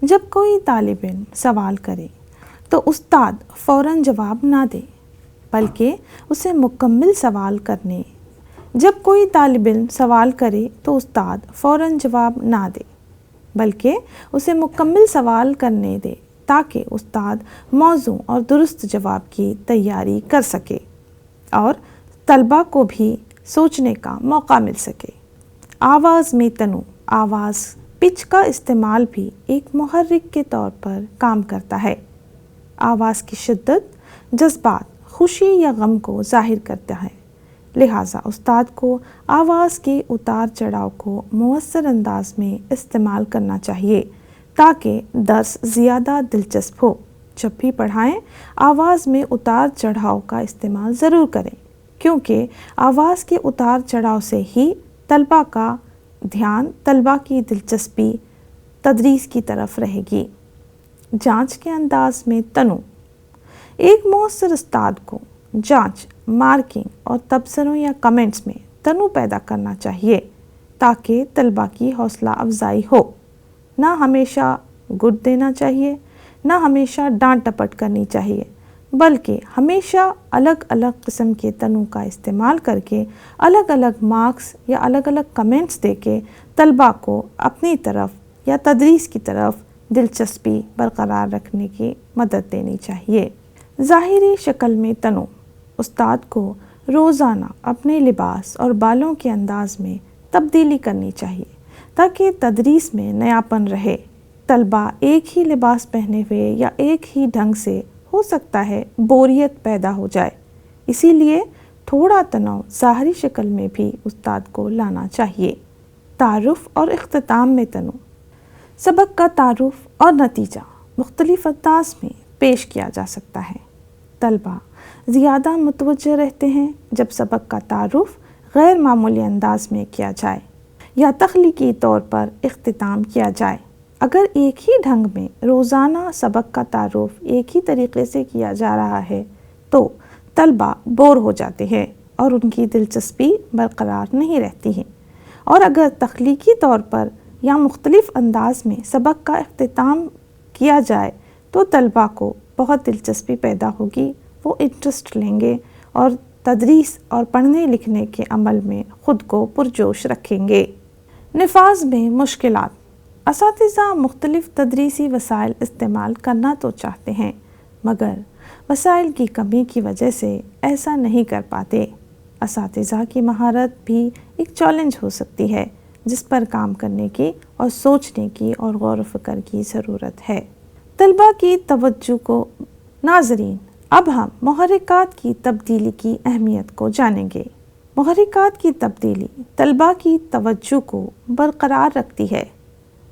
جب کوئی طالب علم سوال کرے تو استاد فوراً جواب نہ دے بلکہ اسے مکمل سوال کرنے۔ جب کوئی طالب علم سوال کرے تو استاد فوراً جواب نہ دے بلکہ اسے مکمل سوال کرنے دے تاکہ استاد موزوں اور درست جواب کی تیاری کر سکے اور طلباء کو بھی سوچنے کا موقع مل سکے۔ آواز میں تنوع، آواز پچ کا استعمال بھی ایک محرک کے طور پر کام کرتا ہے۔ آواز کی شدت جذبات، خوشی یا غم کو ظاہر کرتا ہے، لہٰذا استاد کو آواز کے اتار چڑھاؤ کو مؤثر انداز میں استعمال کرنا چاہیے تاکہ درس زیادہ دلچسپ ہو۔ جب بھی پڑھائیں آواز میں اتار چڑھاؤ کا استعمال ضرور کریں، کیونکہ آواز کے اتار چڑھاؤ سے ہی طلباء کا دھیان، طلباء کی دلچسپی تدریس کی طرف رہے گی۔ جانچ کے انداز میں تنوع، ایک مؤثر استاد کو جانچ، مارکنگ اور تبصروں یا کمنٹس میں تنوع پیدا کرنا چاہیے۔ تاکہ طلبہ کی حوصلہ افزائی ہو۔ نہ ہمیشہ گڈ دینا چاہیے، نہ ہمیشہ ڈانٹ ڈپٹ کرنی چاہیے، بلکہ ہمیشہ الگ الگ قسم کے تنوع کا استعمال کر کے الگ الگ مارکس یا الگ الگ کمنٹس دے کے طلبہ کو اپنی طرف یا تدریس کی طرف دلچسپی برقرار رکھنے کی مدد دینی چاہیے۔ ظاہری شکل میں تنوع: استاد کو روزانہ اپنے لباس اور بالوں کے انداز میں تبدیلی کرنی چاہیے تاکہ تدریس میں نیاپن رہے۔ طلبہ ایک ہی لباس پہنے ہوئے یا ایک ہی ڈھنگ سے ہو سکتا ہے بوریت پیدا ہو جائے، اسی لیے تھوڑا تنوع ظاہری شکل میں بھی استاد کو لانا چاہیے۔ تعارف اور اختتام میں تنوع: سبق کا تعارف اور نتیجہ مختلف انداز میں پیش کیا جا سکتا ہے۔ طلبہ زیادہ متوجہ رہتے ہیں جب سبق کا تعارف غیر معمولی انداز میں کیا جائے یا تخلیقی طور پر اختتام کیا جائے۔ اگر ایک ہی ڈھنگ میں روزانہ سبق کا تعارف ایک ہی طریقے سے کیا جا رہا ہے تو طلبہ بور ہو جاتے ہیں اور ان کی دلچسپی برقرار نہیں رہتی ہے، اور اگر تخلیقی طور پر یا مختلف انداز میں سبق کا اختتام کیا جائے تو طلبہ کو بہت دلچسپی پیدا ہوگی، وہ انٹرسٹ لیں گے اور تدریس اور پڑھنے لکھنے کے عمل میں خود کو پرجوش رکھیں گے۔ نفاذ میں مشکلات: اساتذہ مختلف تدریسی وسائل استعمال کرنا تو چاہتے ہیں مگر وسائل کی کمی کی وجہ سے ایسا نہیں کر پاتے۔ اساتذہ کی مہارت بھی ایک چیلنج ہو سکتی ہے جس پر کام کرنے کی اور سوچنے کی اور غور و فکر کی ضرورت ہے۔ طلبہ کی توجہ کو: ناظرین، اب ہم محرکات کی تبدیلی کی اہمیت کو جانیں گے۔ محرکات کی تبدیلی طلبہ کی توجہ کو برقرار رکھتی ہے۔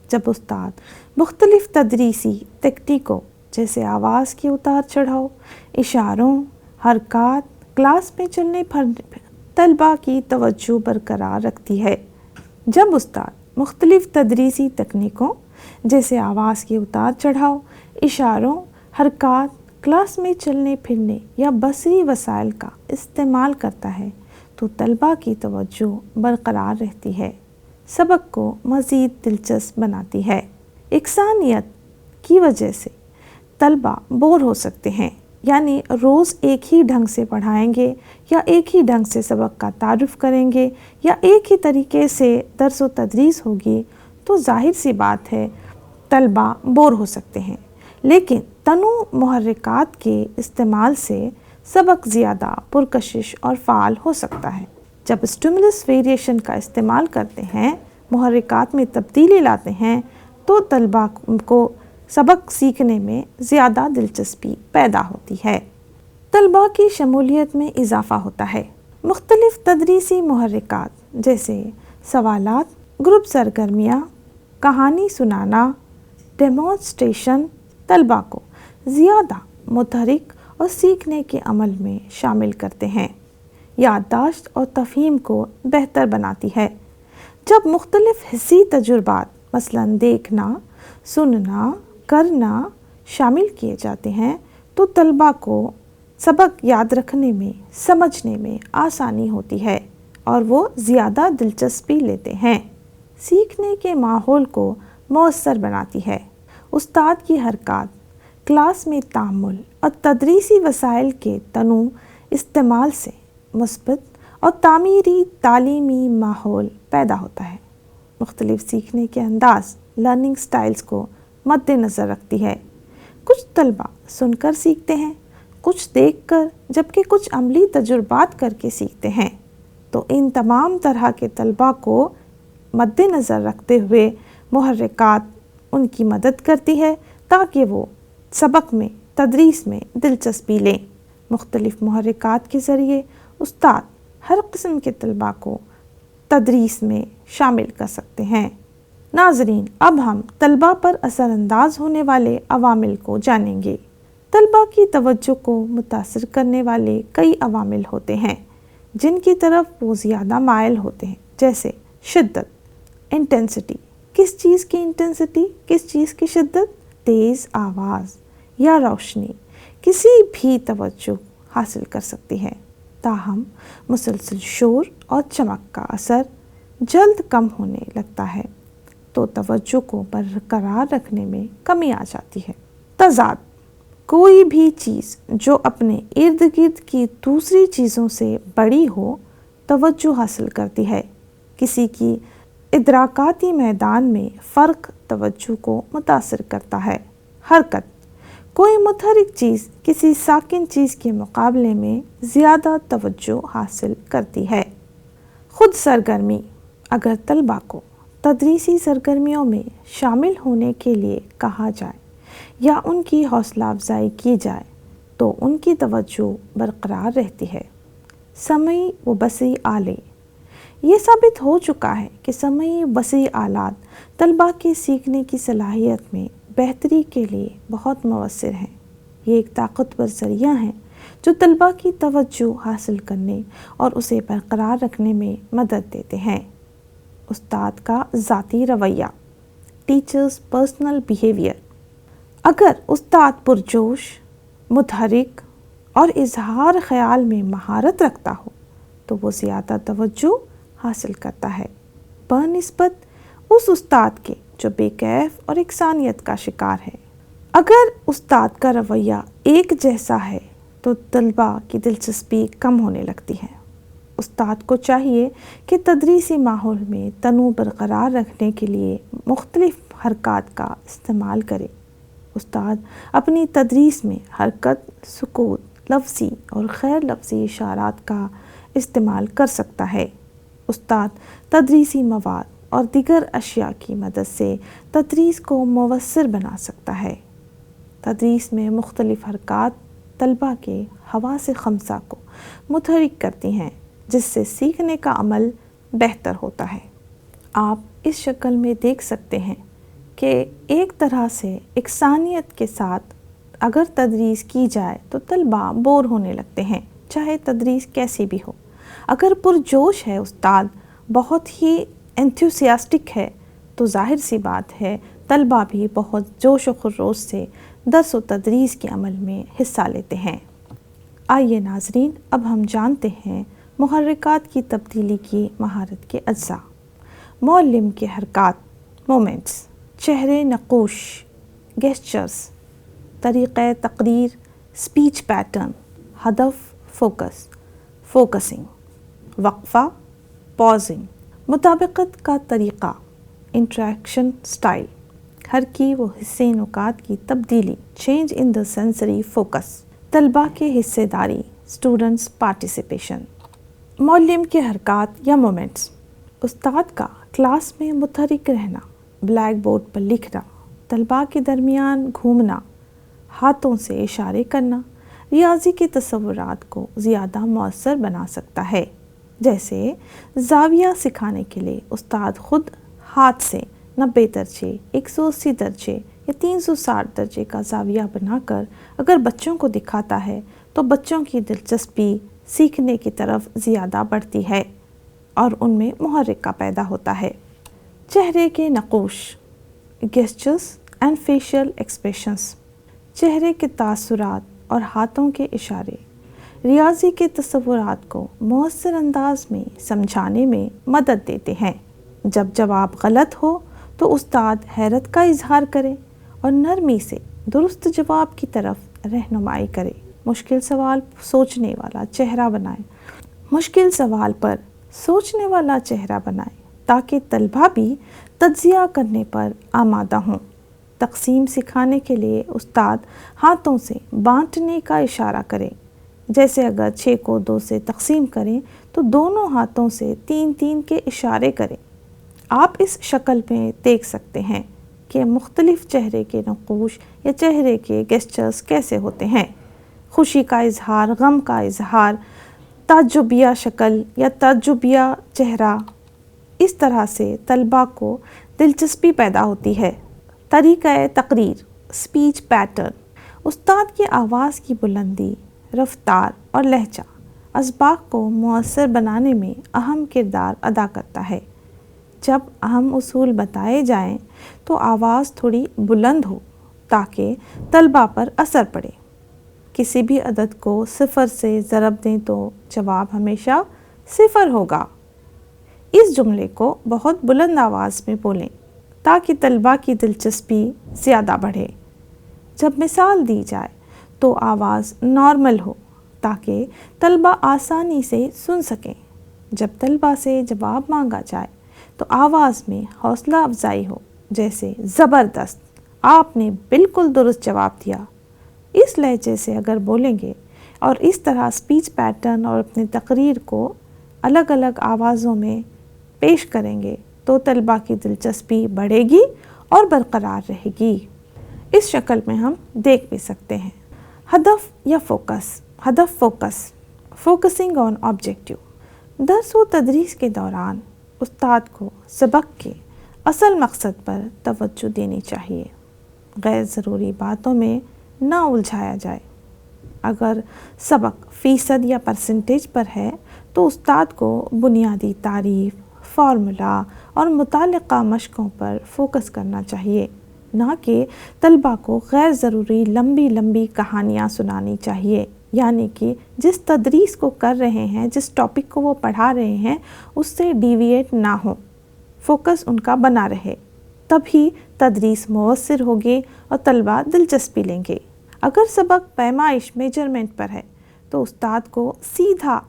جب استاد مختلف تدریسی تکنیکوں جیسے آواز کے اتار چڑھاؤ، اشاروں، حرکات، کلاس میں چلنے پھرنے طلبہ کی توجہ برقرار رکھتی ہے۔ جب استاد مختلف تدریسی تکنیکوں جیسے آواز کے اتار چڑھاؤ، اشاروں، حرکات، کلاس میں چلنے پھرنے یا بصری وسائل کا استعمال کرتا ہے تو طلبہ کی توجہ برقرار رہتی ہے، سبق کو مزید دلچسپ بناتی ہے۔ یکسانیت کی وجہ سے طلبہ بور ہو سکتے ہیں، یعنی روز ایک ہی ڈھنگ سے پڑھائیں گے یا ایک ہی ڈھنگ سے سبق کا تعارف کریں گے یا ایک ہی طریقے سے درس و تدریس ہوگی تو ظاہر سی بات ہے طلبہ بور ہو سکتے ہیں۔ لیکن تنوع محرکات کے استعمال سے سبق زیادہ پرکشش اور فعال ہو سکتا ہے۔ جب اسٹیمولس ویریشن کا استعمال کرتے ہیں، محرکات میں تبدیلی لاتے ہیں تو طلبہ کو سبق سیکھنے میں زیادہ دلچسپی پیدا ہوتی ہے۔ طلبہ کی شمولیت میں اضافہ ہوتا ہے۔ مختلف تدریسی محرکات جیسے سوالات، گروپ سرگرمیاں، کہانی سنانا، ڈیمونسٹریشن طلبہ کو زیادہ متحرک اور سیکھنے کے عمل میں شامل کرتے ہیں۔ یادداشت اور تفہیم کو بہتر بناتی ہے۔ جب مختلف حسی تجربات مثلاً دیکھنا، سننا، کرنا شامل کیے جاتے ہیں تو طلبہ کو سبق یاد رکھنے میں، سمجھنے میں آسانی ہوتی ہے اور وہ زیادہ دلچسپی لیتے ہیں۔ سیکھنے کے ماحول کو مؤثر بناتی ہے۔ استاد کی حرکات، کلاس میں تعامل اور تدریسی وسائل کے تنوع استعمال سے مثبت اور تعمیری تعلیمی ماحول پیدا ہوتا ہے۔ مختلف سیکھنے کے انداز لرننگ سٹائلز کو مد نظر رکھتی ہے۔ کچھ طلبہ سن کر سیکھتے ہیں، کچھ دیکھ کر، جبکہ کچھ عملی تجربات کر کے سیکھتے ہیں۔ تو ان تمام طرح کے طلبہ کو مد نظر رکھتے ہوئے محرکات ان کی مدد کرتی ہے تاکہ وہ سبق میں، تدریس میں دلچسپی لیں۔ مختلف محرکات کے ذریعے استاد ہر قسم کے طلبہ کو تدریس میں شامل کر سکتے ہیں۔ ناظرین، اب ہم طلبہ پر اثر انداز ہونے والے عوامل کو جانیں گے۔ طلبہ کی توجہ کو متاثر کرنے والے کئی عوامل ہوتے ہیں جن کی طرف وہ زیادہ مائل ہوتے ہیں، جیسے شدت، انٹینسٹی۔ کس چیز کی انٹینسٹی، کس چیز کی شدت؟ تیز آواز یا روشنی کسی بھی توجہ حاصل کر سکتی ہے، تاہم مسلسل شور اور چمک کا اثر جلد کم ہونے لگتا ہے تو توجہ کو برقرار رکھنے میں کمی آ جاتی ہے۔ تضاد: کوئی بھی چیز جو اپنے ارد گرد کی دوسری چیزوں سے بڑی ہو توجہ حاصل کرتی ہے۔ کسی کی ادراکاتی میدان میں فرق توجہ کو متاثر کرتا ہے۔ حرکت: کوئی متحرک چیز کسی ساکن چیز کے مقابلے میں زیادہ توجہ حاصل کرتی ہے۔ خود سرگرمی: اگر طلباء کو تدریسی سرگرمیوں میں شامل ہونے کے لیے کہا جائے یا ان کی حوصلہ افزائی کی جائے تو ان کی توجہ برقرار رہتی ہے۔ سمعی و بصری آلے: یہ ثابت ہو چکا ہے کہ سمعی بصری آلات طلباء کے سیکھنے کی صلاحیت میں بہتری کے لیے بہت مؤثر ہیں۔ یہ ایک طاقتور ذریعہ ہیں جو طلباء کی توجہ حاصل کرنے اور اسے برقرار رکھنے میں مدد دیتے ہیں۔ استاد کا ذاتی رویہ: ٹیچرز پرسنل بیہیویئر: اگر استاد پرجوش، متحرک اور اظہار خیال میں مہارت رکھتا ہو تو وہ زیادہ توجہ حاصل کرتا ہے بنسبت اس استاد کے جو بے کیف اور یکسانیت کا شکار ہے۔ اگر استاد کا رویہ ایک جیسا ہے تو طلباء کی دلچسپی کم ہونے لگتی ہے۔ استاد کو چاہیے کہ تدریسی ماحول میں تنوع برقرار رکھنے کے لیے مختلف حرکات کا استعمال کرے۔ استاد اپنی تدریس میں حرکت، سکوت، لفظی اور غیر لفظی اشارات کا استعمال کر سکتا ہے۔ استاد تدریسی مواد اور دیگر اشیاء کی مدد سے تدریس کو مؤثر بنا سکتا ہے۔ تدریس میں مختلف حرکات طلباء کے حواس خمسہ کو متحرک کرتی ہیں جس سے سیکھنے کا عمل بہتر ہوتا ہے۔ آپ اس شکل میں دیکھ سکتے ہیں کہ ایک طرح سے یکسانیت کے ساتھ اگر تدریس کی جائے تو طلباء بور ہونے لگتے ہیں، چاہے تدریس کیسی بھی ہو۔ اگر پرجوش ہے استاد، بہت ہی انتھوسیاسٹک ہے، تو ظاہر سی بات ہے طلباء بھی بہت جوش و خروش سے درس و تدریس کے عمل میں حصہ لیتے ہیں۔ آئیے ناظرین، اب ہم جانتے ہیں محرکات کی تبدیلی کی مہارت کے اجزاء۔ معلم کے حرکات، مومنٹس، چہرے نقوش، گیسچرز، طریقہ تقریر، اسپیچ پیٹرن، ہدف، فوکس، فوکسنگ، وقفہ، پازنگ، مطابقت کا طریقہ، انٹریکشن سٹائل، حرکی و حصے نکات کی تبدیلی، change in the sensory focus, طلباء کے حصے داری، اسٹوڈنٹس پارٹیسپیشن۔ معلم کے حرکات یا مومنٹس: استاد کا کلاس میں متحرک رہنا، بلیک بورڈ پر لکھنا، طلباء کے درمیان گھومنا، ہاتھوں سے اشارے کرنا ریاضی کے تصورات کو زیادہ مؤثر بنا سکتا ہے۔ جیسے زاویہ سکھانے کے لیے استاد خود ہاتھ سے 90 درجے، 180 درجے یا 360 درجے کا زاویہ بنا کر اگر بچوں کو دکھاتا ہے تو بچوں کی دلچسپی سیکھنے کی طرف زیادہ بڑھتی ہے اور ان میں محرک کا پیدا ہوتا ہے۔ چہرے کے نقوش، گیسچرز اینڈ فیشل ایکسپریشنز، چہرے کے تاثرات اور ہاتھوں کے اشارے ریاضی کے تصورات کو مؤثر انداز میں سمجھانے میں مدد دیتے ہیں۔ جب جواب غلط ہو تو استاد حیرت کا اظہار کرے اور نرمی سے درست جواب کی طرف رہنمائی کرے۔ مشکل سوال سوچنے والا چہرہ بنائے، مشکل سوال پر سوچنے والا چہرہ بنائے تاکہ طلباء بھی تجزیہ کرنے پر آمادہ ہوں۔ تقسیم سکھانے کے لیے استاد ہاتھوں سے بانٹنے کا اشارہ کرے، جیسے اگر 6 کو 2 سے تقسیم کریں تو دونوں ہاتھوں سے 3 کے اشارے کریں۔ آپ اس شکل میں دیکھ سکتے ہیں کہ مختلف چہرے کے نقوش یا چہرے کے گیسچرز کیسے ہوتے ہیں۔ خوشی کا اظہار، غم کا اظہار، تعجبیہ شکل یا تعجبیہ چہرہ، اس طرح سے طلباء کو دلچسپی پیدا ہوتی ہے۔ طریقہ تقریر، اسپیچ پیٹرن، استاد کی آواز کی بلندی، رفتار اور لہجہ اسباق کو مؤثر بنانے میں اہم کردار ادا کرتا ہے۔ جب اہم اصول بتائے جائیں تو آواز تھوڑی بلند ہو تاکہ طلباء پر اثر پڑے۔ کسی بھی عدد کو 0 سے ضرب دیں تو جواب ہمیشہ 0 ہوگا۔ اس جملے کو بہت بلند آواز میں بولیں تاکہ طلبہ کی دلچسپی زیادہ بڑھے۔ جب مثال دی جائے تو آواز نارمل ہو تاکہ طلبہ آسانی سے سن سکیں۔ جب طلبہ سے جواب مانگا جائے تو آواز میں حوصلہ افزائی ہو، جیسے زبردست، آپ نے بالکل درست جواب دیا۔ اس لہجے سے اگر بولیں گے اور اس طرح اسپیچ پیٹرن اور اپنے تقریر کو الگ الگ آوازوں میں پیش کریں گے تو طلبہ کی دلچسپی بڑھے گی اور برقرار رہے گی۔ اس شکل میں ہم دیکھ بھی سکتے ہیں۔ ہدف یا فوکس، فوکسنگ آن آبجیکٹیو۔ درس و تدریس کے دوران استاد کو سبق کے اصل مقصد پر توجہ دینی چاہیے۔ غیر ضروری باتوں میں نہ الجھایا جائے۔ اگر سبق فیصد یا پرسنٹیج پر ہے تو استاد کو بنیادی تعریف، فارمولا اور متعلقہ مشقوں پر فوکس کرنا چاہیے، نہ کہ طلبہ کو غیر ضروری لمبی کہانیاں سنانی چاہیے۔ یعنی کہ جس تدریس کو کر رہے ہیں، جس ٹاپک کو وہ پڑھا رہے ہیں، اس سے ڈیویٹ نہ ہو، فوکس ان کا بنا رہے، تبھی تدریس مؤثر ہوگی اور طلبہ دلچسپی لیں گے۔ اگر سبق پیمائش میجرمنٹ پر ہے تو استاد کو سیدھا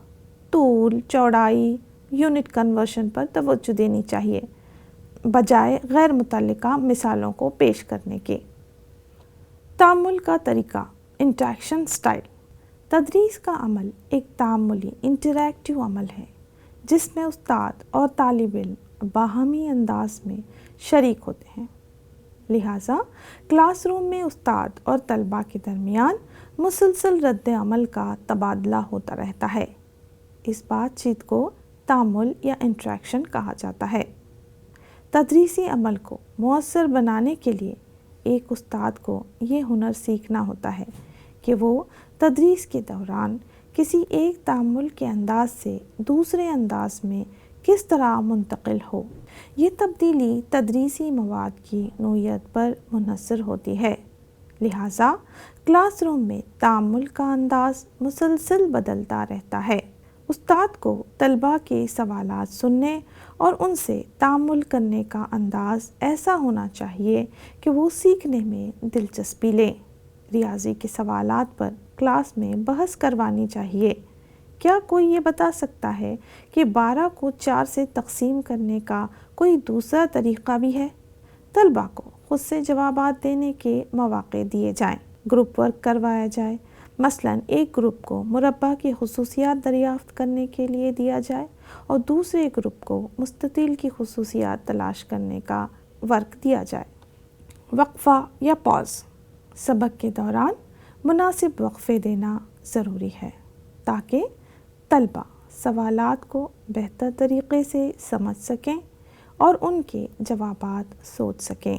طول، چوڑائی، یونٹ کنورژن پر توجہ دینی چاہیے، بجائے غیر متعلقہ مثالوں کو پیش کرنے کے۔ تعامل کا طریقہ، انٹریکشن سٹائل۔ تدریس کا عمل ایک تعاملی انٹریکٹیو عمل ہے جس میں استاد اور طالب علم باہمی انداز میں شریک ہوتے ہیں۔ لہٰذا کلاس روم میں استاد اور طلبہ کے درمیان مسلسل رد عمل کا تبادلہ ہوتا رہتا ہے۔ اس بات چیت کو تعامل یا انٹریکشن کہا جاتا ہے۔ تدریسی عمل کو مؤثر بنانے کے لیے ایک استاد کو یہ ہنر سیکھنا ہوتا ہے کہ وہ تدریس کے دوران کسی ایک تعامل کے انداز سے دوسرے انداز میں کس طرح منتقل ہو۔ یہ تبدیلی تدریسی مواد کی نوعیت پر منحصر ہوتی ہے۔ لہٰذا کلاس روم میں تعامل کا انداز مسلسل بدلتا رہتا ہے۔ استاد کو طلبہ کے سوالات سننے اور ان سے تعامل کرنے کا انداز ایسا ہونا چاہیے کہ وہ سیکھنے میں دلچسپی لیں۔ ریاضی کے سوالات پر کلاس میں بحث کروانی چاہیے۔ کیا کوئی یہ بتا سکتا ہے کہ 12 کو 4 سے تقسیم کرنے کا کوئی دوسرا طریقہ بھی ہے؟ طلبہ کو خود سے جوابات دینے کے مواقع دیے جائیں، گروپ ورک کروایا جائے۔ مثلاً ایک گروپ کو مربع کی خصوصیات دریافت کرنے کے لیے دیا جائے اور دوسرے گروپ کو مستطیل کی خصوصیات تلاش کرنے کا ورک دیا جائے۔ وقفہ یا پاز۔ سبق کے دوران مناسب وقفے دینا ضروری ہے تاکہ طلبہ سوالات کو بہتر طریقے سے سمجھ سکیں اور ان کے جوابات سوچ سکیں۔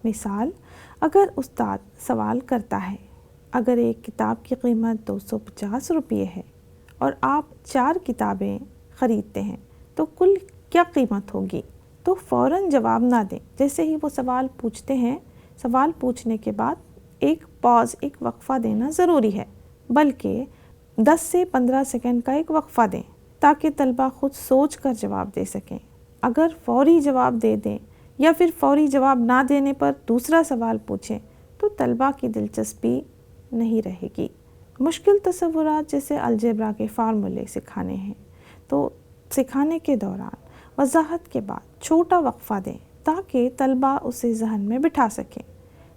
مثال، اگر استاد سوال کرتا ہے، اگر ایک کتاب کی قیمت 250 روپے ہے اور آپ 4 کتابیں خریدتے ہیں تو کل کیا قیمت ہوگی؟ تو فوراً جواب نہ دیں۔ جیسے ہی وہ سوال پوچھتے ہیں، سوال پوچھنے کے بعد ایک پاز، ایک وقفہ دینا ضروری ہے، بلکہ 10 سے 15 سیکنڈ کا ایک وقفہ دیں تاکہ طلبہ خود سوچ کر جواب دے سکیں۔ اگر فوری جواب دے دیں یا پھر فوری جواب نہ دینے پر دوسرا سوال پوچھیں تو طلبہ کی دلچسپی نہیں رہے گی۔ مشکل تصورات جیسے الجبرا کے فارمولے سکھانے ہیں تو سکھانے کے دوران وضاحت کے بعد چھوٹا وقفہ دیں تاکہ طلبہ اسے ذہن میں بٹھا سکیں۔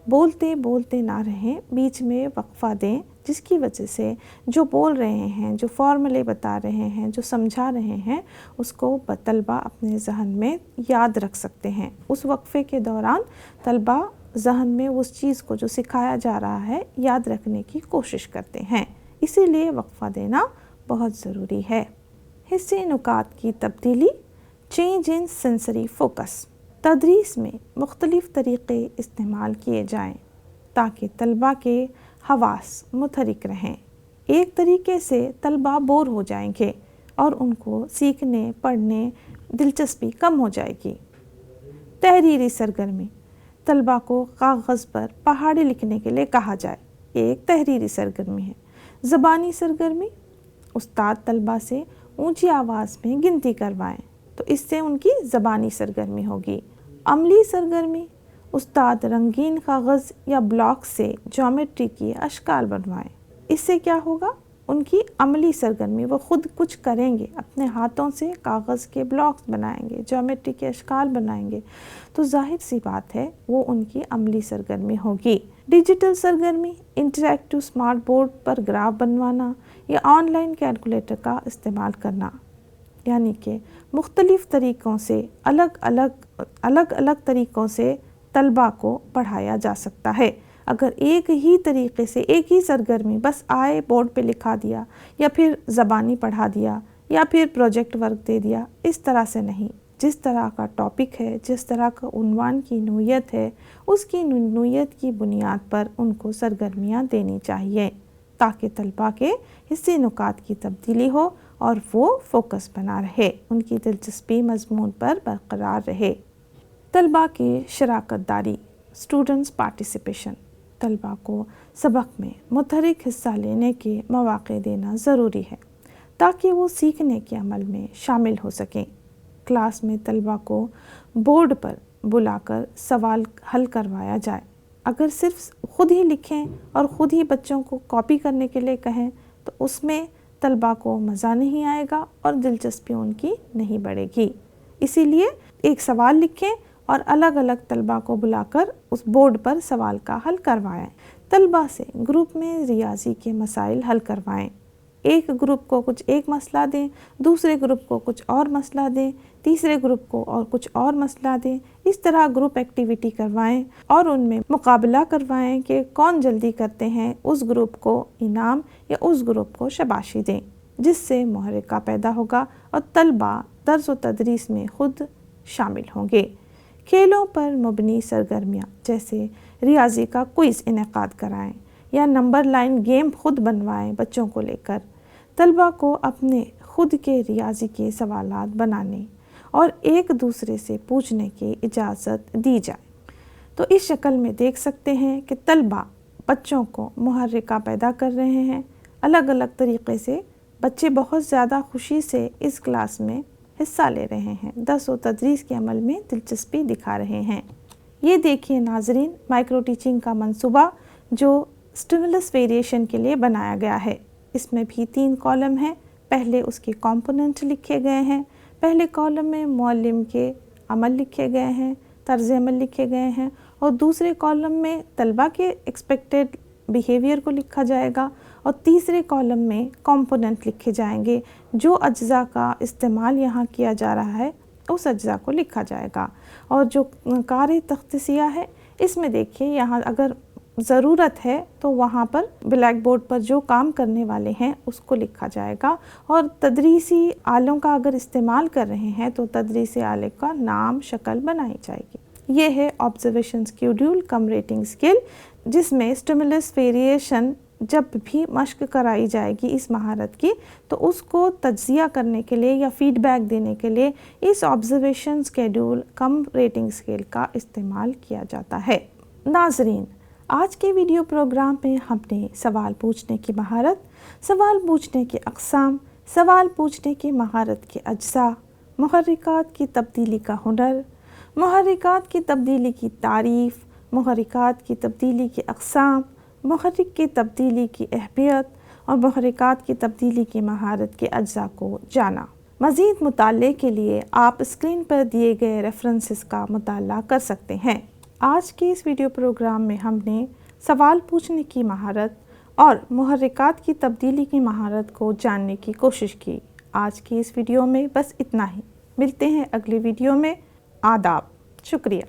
بولتے نہ رہیں، بیچ میں وقفہ دیں جس کی وجہ سے جو بول رہے ہیں، جو فارمولے بتا رہے ہیں، جو سمجھا رہے ہیں، اس کو طلبہ اپنے ذہن میں یاد رکھ سکتے ہیں۔ اس وقفے کے دوران طلبہ ذہن میں اس چیز کو جو سکھایا جا رہا ہے یاد رکھنے کی کوشش کرتے ہیں، اسی لیے وقفہ دینا بہت ضروری ہے۔ حصے نکات کی تبدیلی، چینج ان سینسری فوکس۔ تدریس میں مختلف طریقے استعمال کیے جائیں تاکہ طلبہ کے حواس متحرک رہیں۔ ایک طریقے سے طلبہ بور ہو جائیں گے اور ان کو سیکھنے، پڑھنے دلچسپی کم ہو جائے گی۔ تحریری سرگرمی، طلبہ کو کاغذ پر پہاڑی لکھنے کے لیے کہا جائے، ایک تحریری سرگرمی ہے۔ زبانی سرگرمی، استاد طلبہ سے اونچی آواز میں گنتی کروائیں تو اس سے ان کی زبانی سرگرمی ہوگی۔ عملی سرگرمی، استاد رنگین کاغذ یا بلاک سے جیومیٹری کی اشکال بنوائیں۔ اس سے کیا ہوگا؟ ان کی عملی سرگرمی، وہ خود کچھ کریں گے، اپنے ہاتھوں سے کاغذ کے بلاکس بنائیں گے، جیومیٹری کے اشکال بنائیں گے، تو ظاہر سی بات ہے وہ ان کی عملی سرگرمی ہوگی۔ ڈیجیٹل سرگرمی، انٹریکٹیو سمارٹ بورڈ پر گراف بنوانا یا آن لائن کیلکولیٹر کا استعمال کرنا، یعنی کہ مختلف طریقوں سے الگ طریقوں سے طلباء کو پڑھایا جا سکتا ہے۔ اگر ایک ہی طریقے سے ایک ہی سرگرمی بس آئے بورڈ پہ لکھا دیا یا پھر زبانی پڑھا دیا یا پھر پروجیکٹ ورک دے دیا، اس طرح سے نہیں۔ جس طرح کا ٹاپک ہے، جس طرح کا عنوان کی نوعیت ہے، اس کی نوعیت کی بنیاد پر ان کو سرگرمیاں دینی چاہیے تاکہ طلباء کے حصے نکات کی تبدیلی ہو اور وہ فوکس بنا رہے، ان کی دلچسپی مضمون پر برقرار رہے۔ طلباء کی شراکت داری، اسٹوڈنٹس پارٹیسپیشن، طلباء کو سبق میں متحرک حصہ لینے کے مواقع دینا ضروری ہے تاکہ وہ سیکھنے کے عمل میں شامل ہو سکیں۔ کلاس میں طلباء کو بورڈ پر بلا کر سوال حل کروایا جائے۔ اگر صرف خود ہی لکھیں اور خود ہی بچوں کو کاپی کرنے کے لیے کہیں تو اس میں طلباء کو مزہ نہیں آئے گا اور دلچسپی ان کی نہیں بڑھے گی۔ اسی لیے ایک سوال لکھیں اور الگ طلباء کو بلا کر اس بورڈ پر سوال کا حل کروائیں۔ طلباء سے گروپ میں ریاضی کے مسائل حل کروائیں۔ ایک گروپ کو کچھ ایک مسئلہ دیں، دوسرے گروپ کو کچھ اور مسئلہ دیں، تیسرے گروپ کو اور کچھ اور مسئلہ دیں۔ اس طرح گروپ ایکٹیویٹی کروائیں اور ان میں مقابلہ کروائیں کہ کون جلدی کرتے ہیں، اس گروپ کو انعام یا اس گروپ کو شاباشی دیں، جس سے محرکہ پیدا ہوگا اور طلباء درس و تدریس میں خود شامل ہوں گے۔ کھیلوں پر مبنی سرگرمیاں جیسے ریاضی کا کوئز انعقاد کرائیں یا نمبر لائن گیم خود بنوائیں۔ بچوں کو لے کر طلباء کو اپنے خود کے ریاضی کے سوالات بنانے اور ایک دوسرے سے پوچھنے کی اجازت دی جائے۔ تو اس شکل میں دیکھ سکتے ہیں کہ طلباء بچوں کو محرکہ پیدا کر رہے ہیں۔ الگ طریقے سے بچے بہت زیادہ خوشی سے اس کلاس میں حصہ لے رہے ہیں، درس و تدریس کے عمل میں دلچسپی دکھا رہے ہیں۔ یہ دیکھیے ناظرین، مائکرو ٹیچنگ کا منصوبہ جو اسٹیمولس ویریشن کے لیے بنایا گیا ہے۔ اس میں بھی 3 کالم ہیں۔ پہلے اس کے کمپوننٹ لکھے گئے ہیں۔ پہلے کالم میں معلم کے عمل لکھے گئے ہیں، طرز عمل لکھے گئے ہیں، اور دوسرے کالم میں طلباء کے ایکسپیکٹڈ بیہیویئر کو لکھا جائے گا، اور تیسرے کالم میں کمپوننٹ لکھے جائیں گے۔ جو اجزاء کا استعمال یہاں کیا جا رہا ہے اس اجزاء کو لکھا جائے گا۔ اور جو کار تخصیصیہ ہے، اس میں دیکھیے یہاں اگر ضرورت ہے تو وہاں پر بلیک بورڈ پر جو کام کرنے والے ہیں اس کو لکھا جائے گا، اور تدریسی آلوں کا اگر استعمال کر رہے ہیں تو تدریسی آلے کا نام، شکل بنائی جائے گی۔ یہ ہے آبزرویشن شیڈول کم ریٹنگ اسکل، جس میں اسٹیمولس ویریشن جب بھی مشق کرائی جائے گی اس مہارت کی تو اس کو تجزیہ کرنے کے لیے یا فیڈ بیک دینے کے لیے اس آبزرویشن شیڈول کم ریٹنگ اسکیل کا استعمال کیا جاتا ہے۔ ناظرین، آج کے ویڈیو پروگرام میں ہم نے سوال پوچھنے کی مہارت، سوال پوچھنے کے اقسام، سوال پوچھنے کی مہارت کے اجزاء، محرکات کی تبدیلی کا ہنر، محرکات کی تبدیلی کی تعریف، محرکات کی تبدیلی کے اقسام، محرک کی تبدیلی کی اہمیت اور محرکات کی تبدیلی کی مہارت کے اجزاء کو جانا۔ مزید مطالعے کے لیے آپ اسکرین پر دیے گئے ریفرنسز کا مطالعہ کر سکتے ہیں۔ آج کے اس ویڈیو پروگرام میں ہم نے سوال پوچھنے کی مہارت اور محرکات کی تبدیلی کی مہارت کو جاننے کی کوشش کی۔ آج کی اس ویڈیو میں بس اتنا ہی۔ ملتے ہیں اگلی ویڈیو میں۔ آداب، شکریہ۔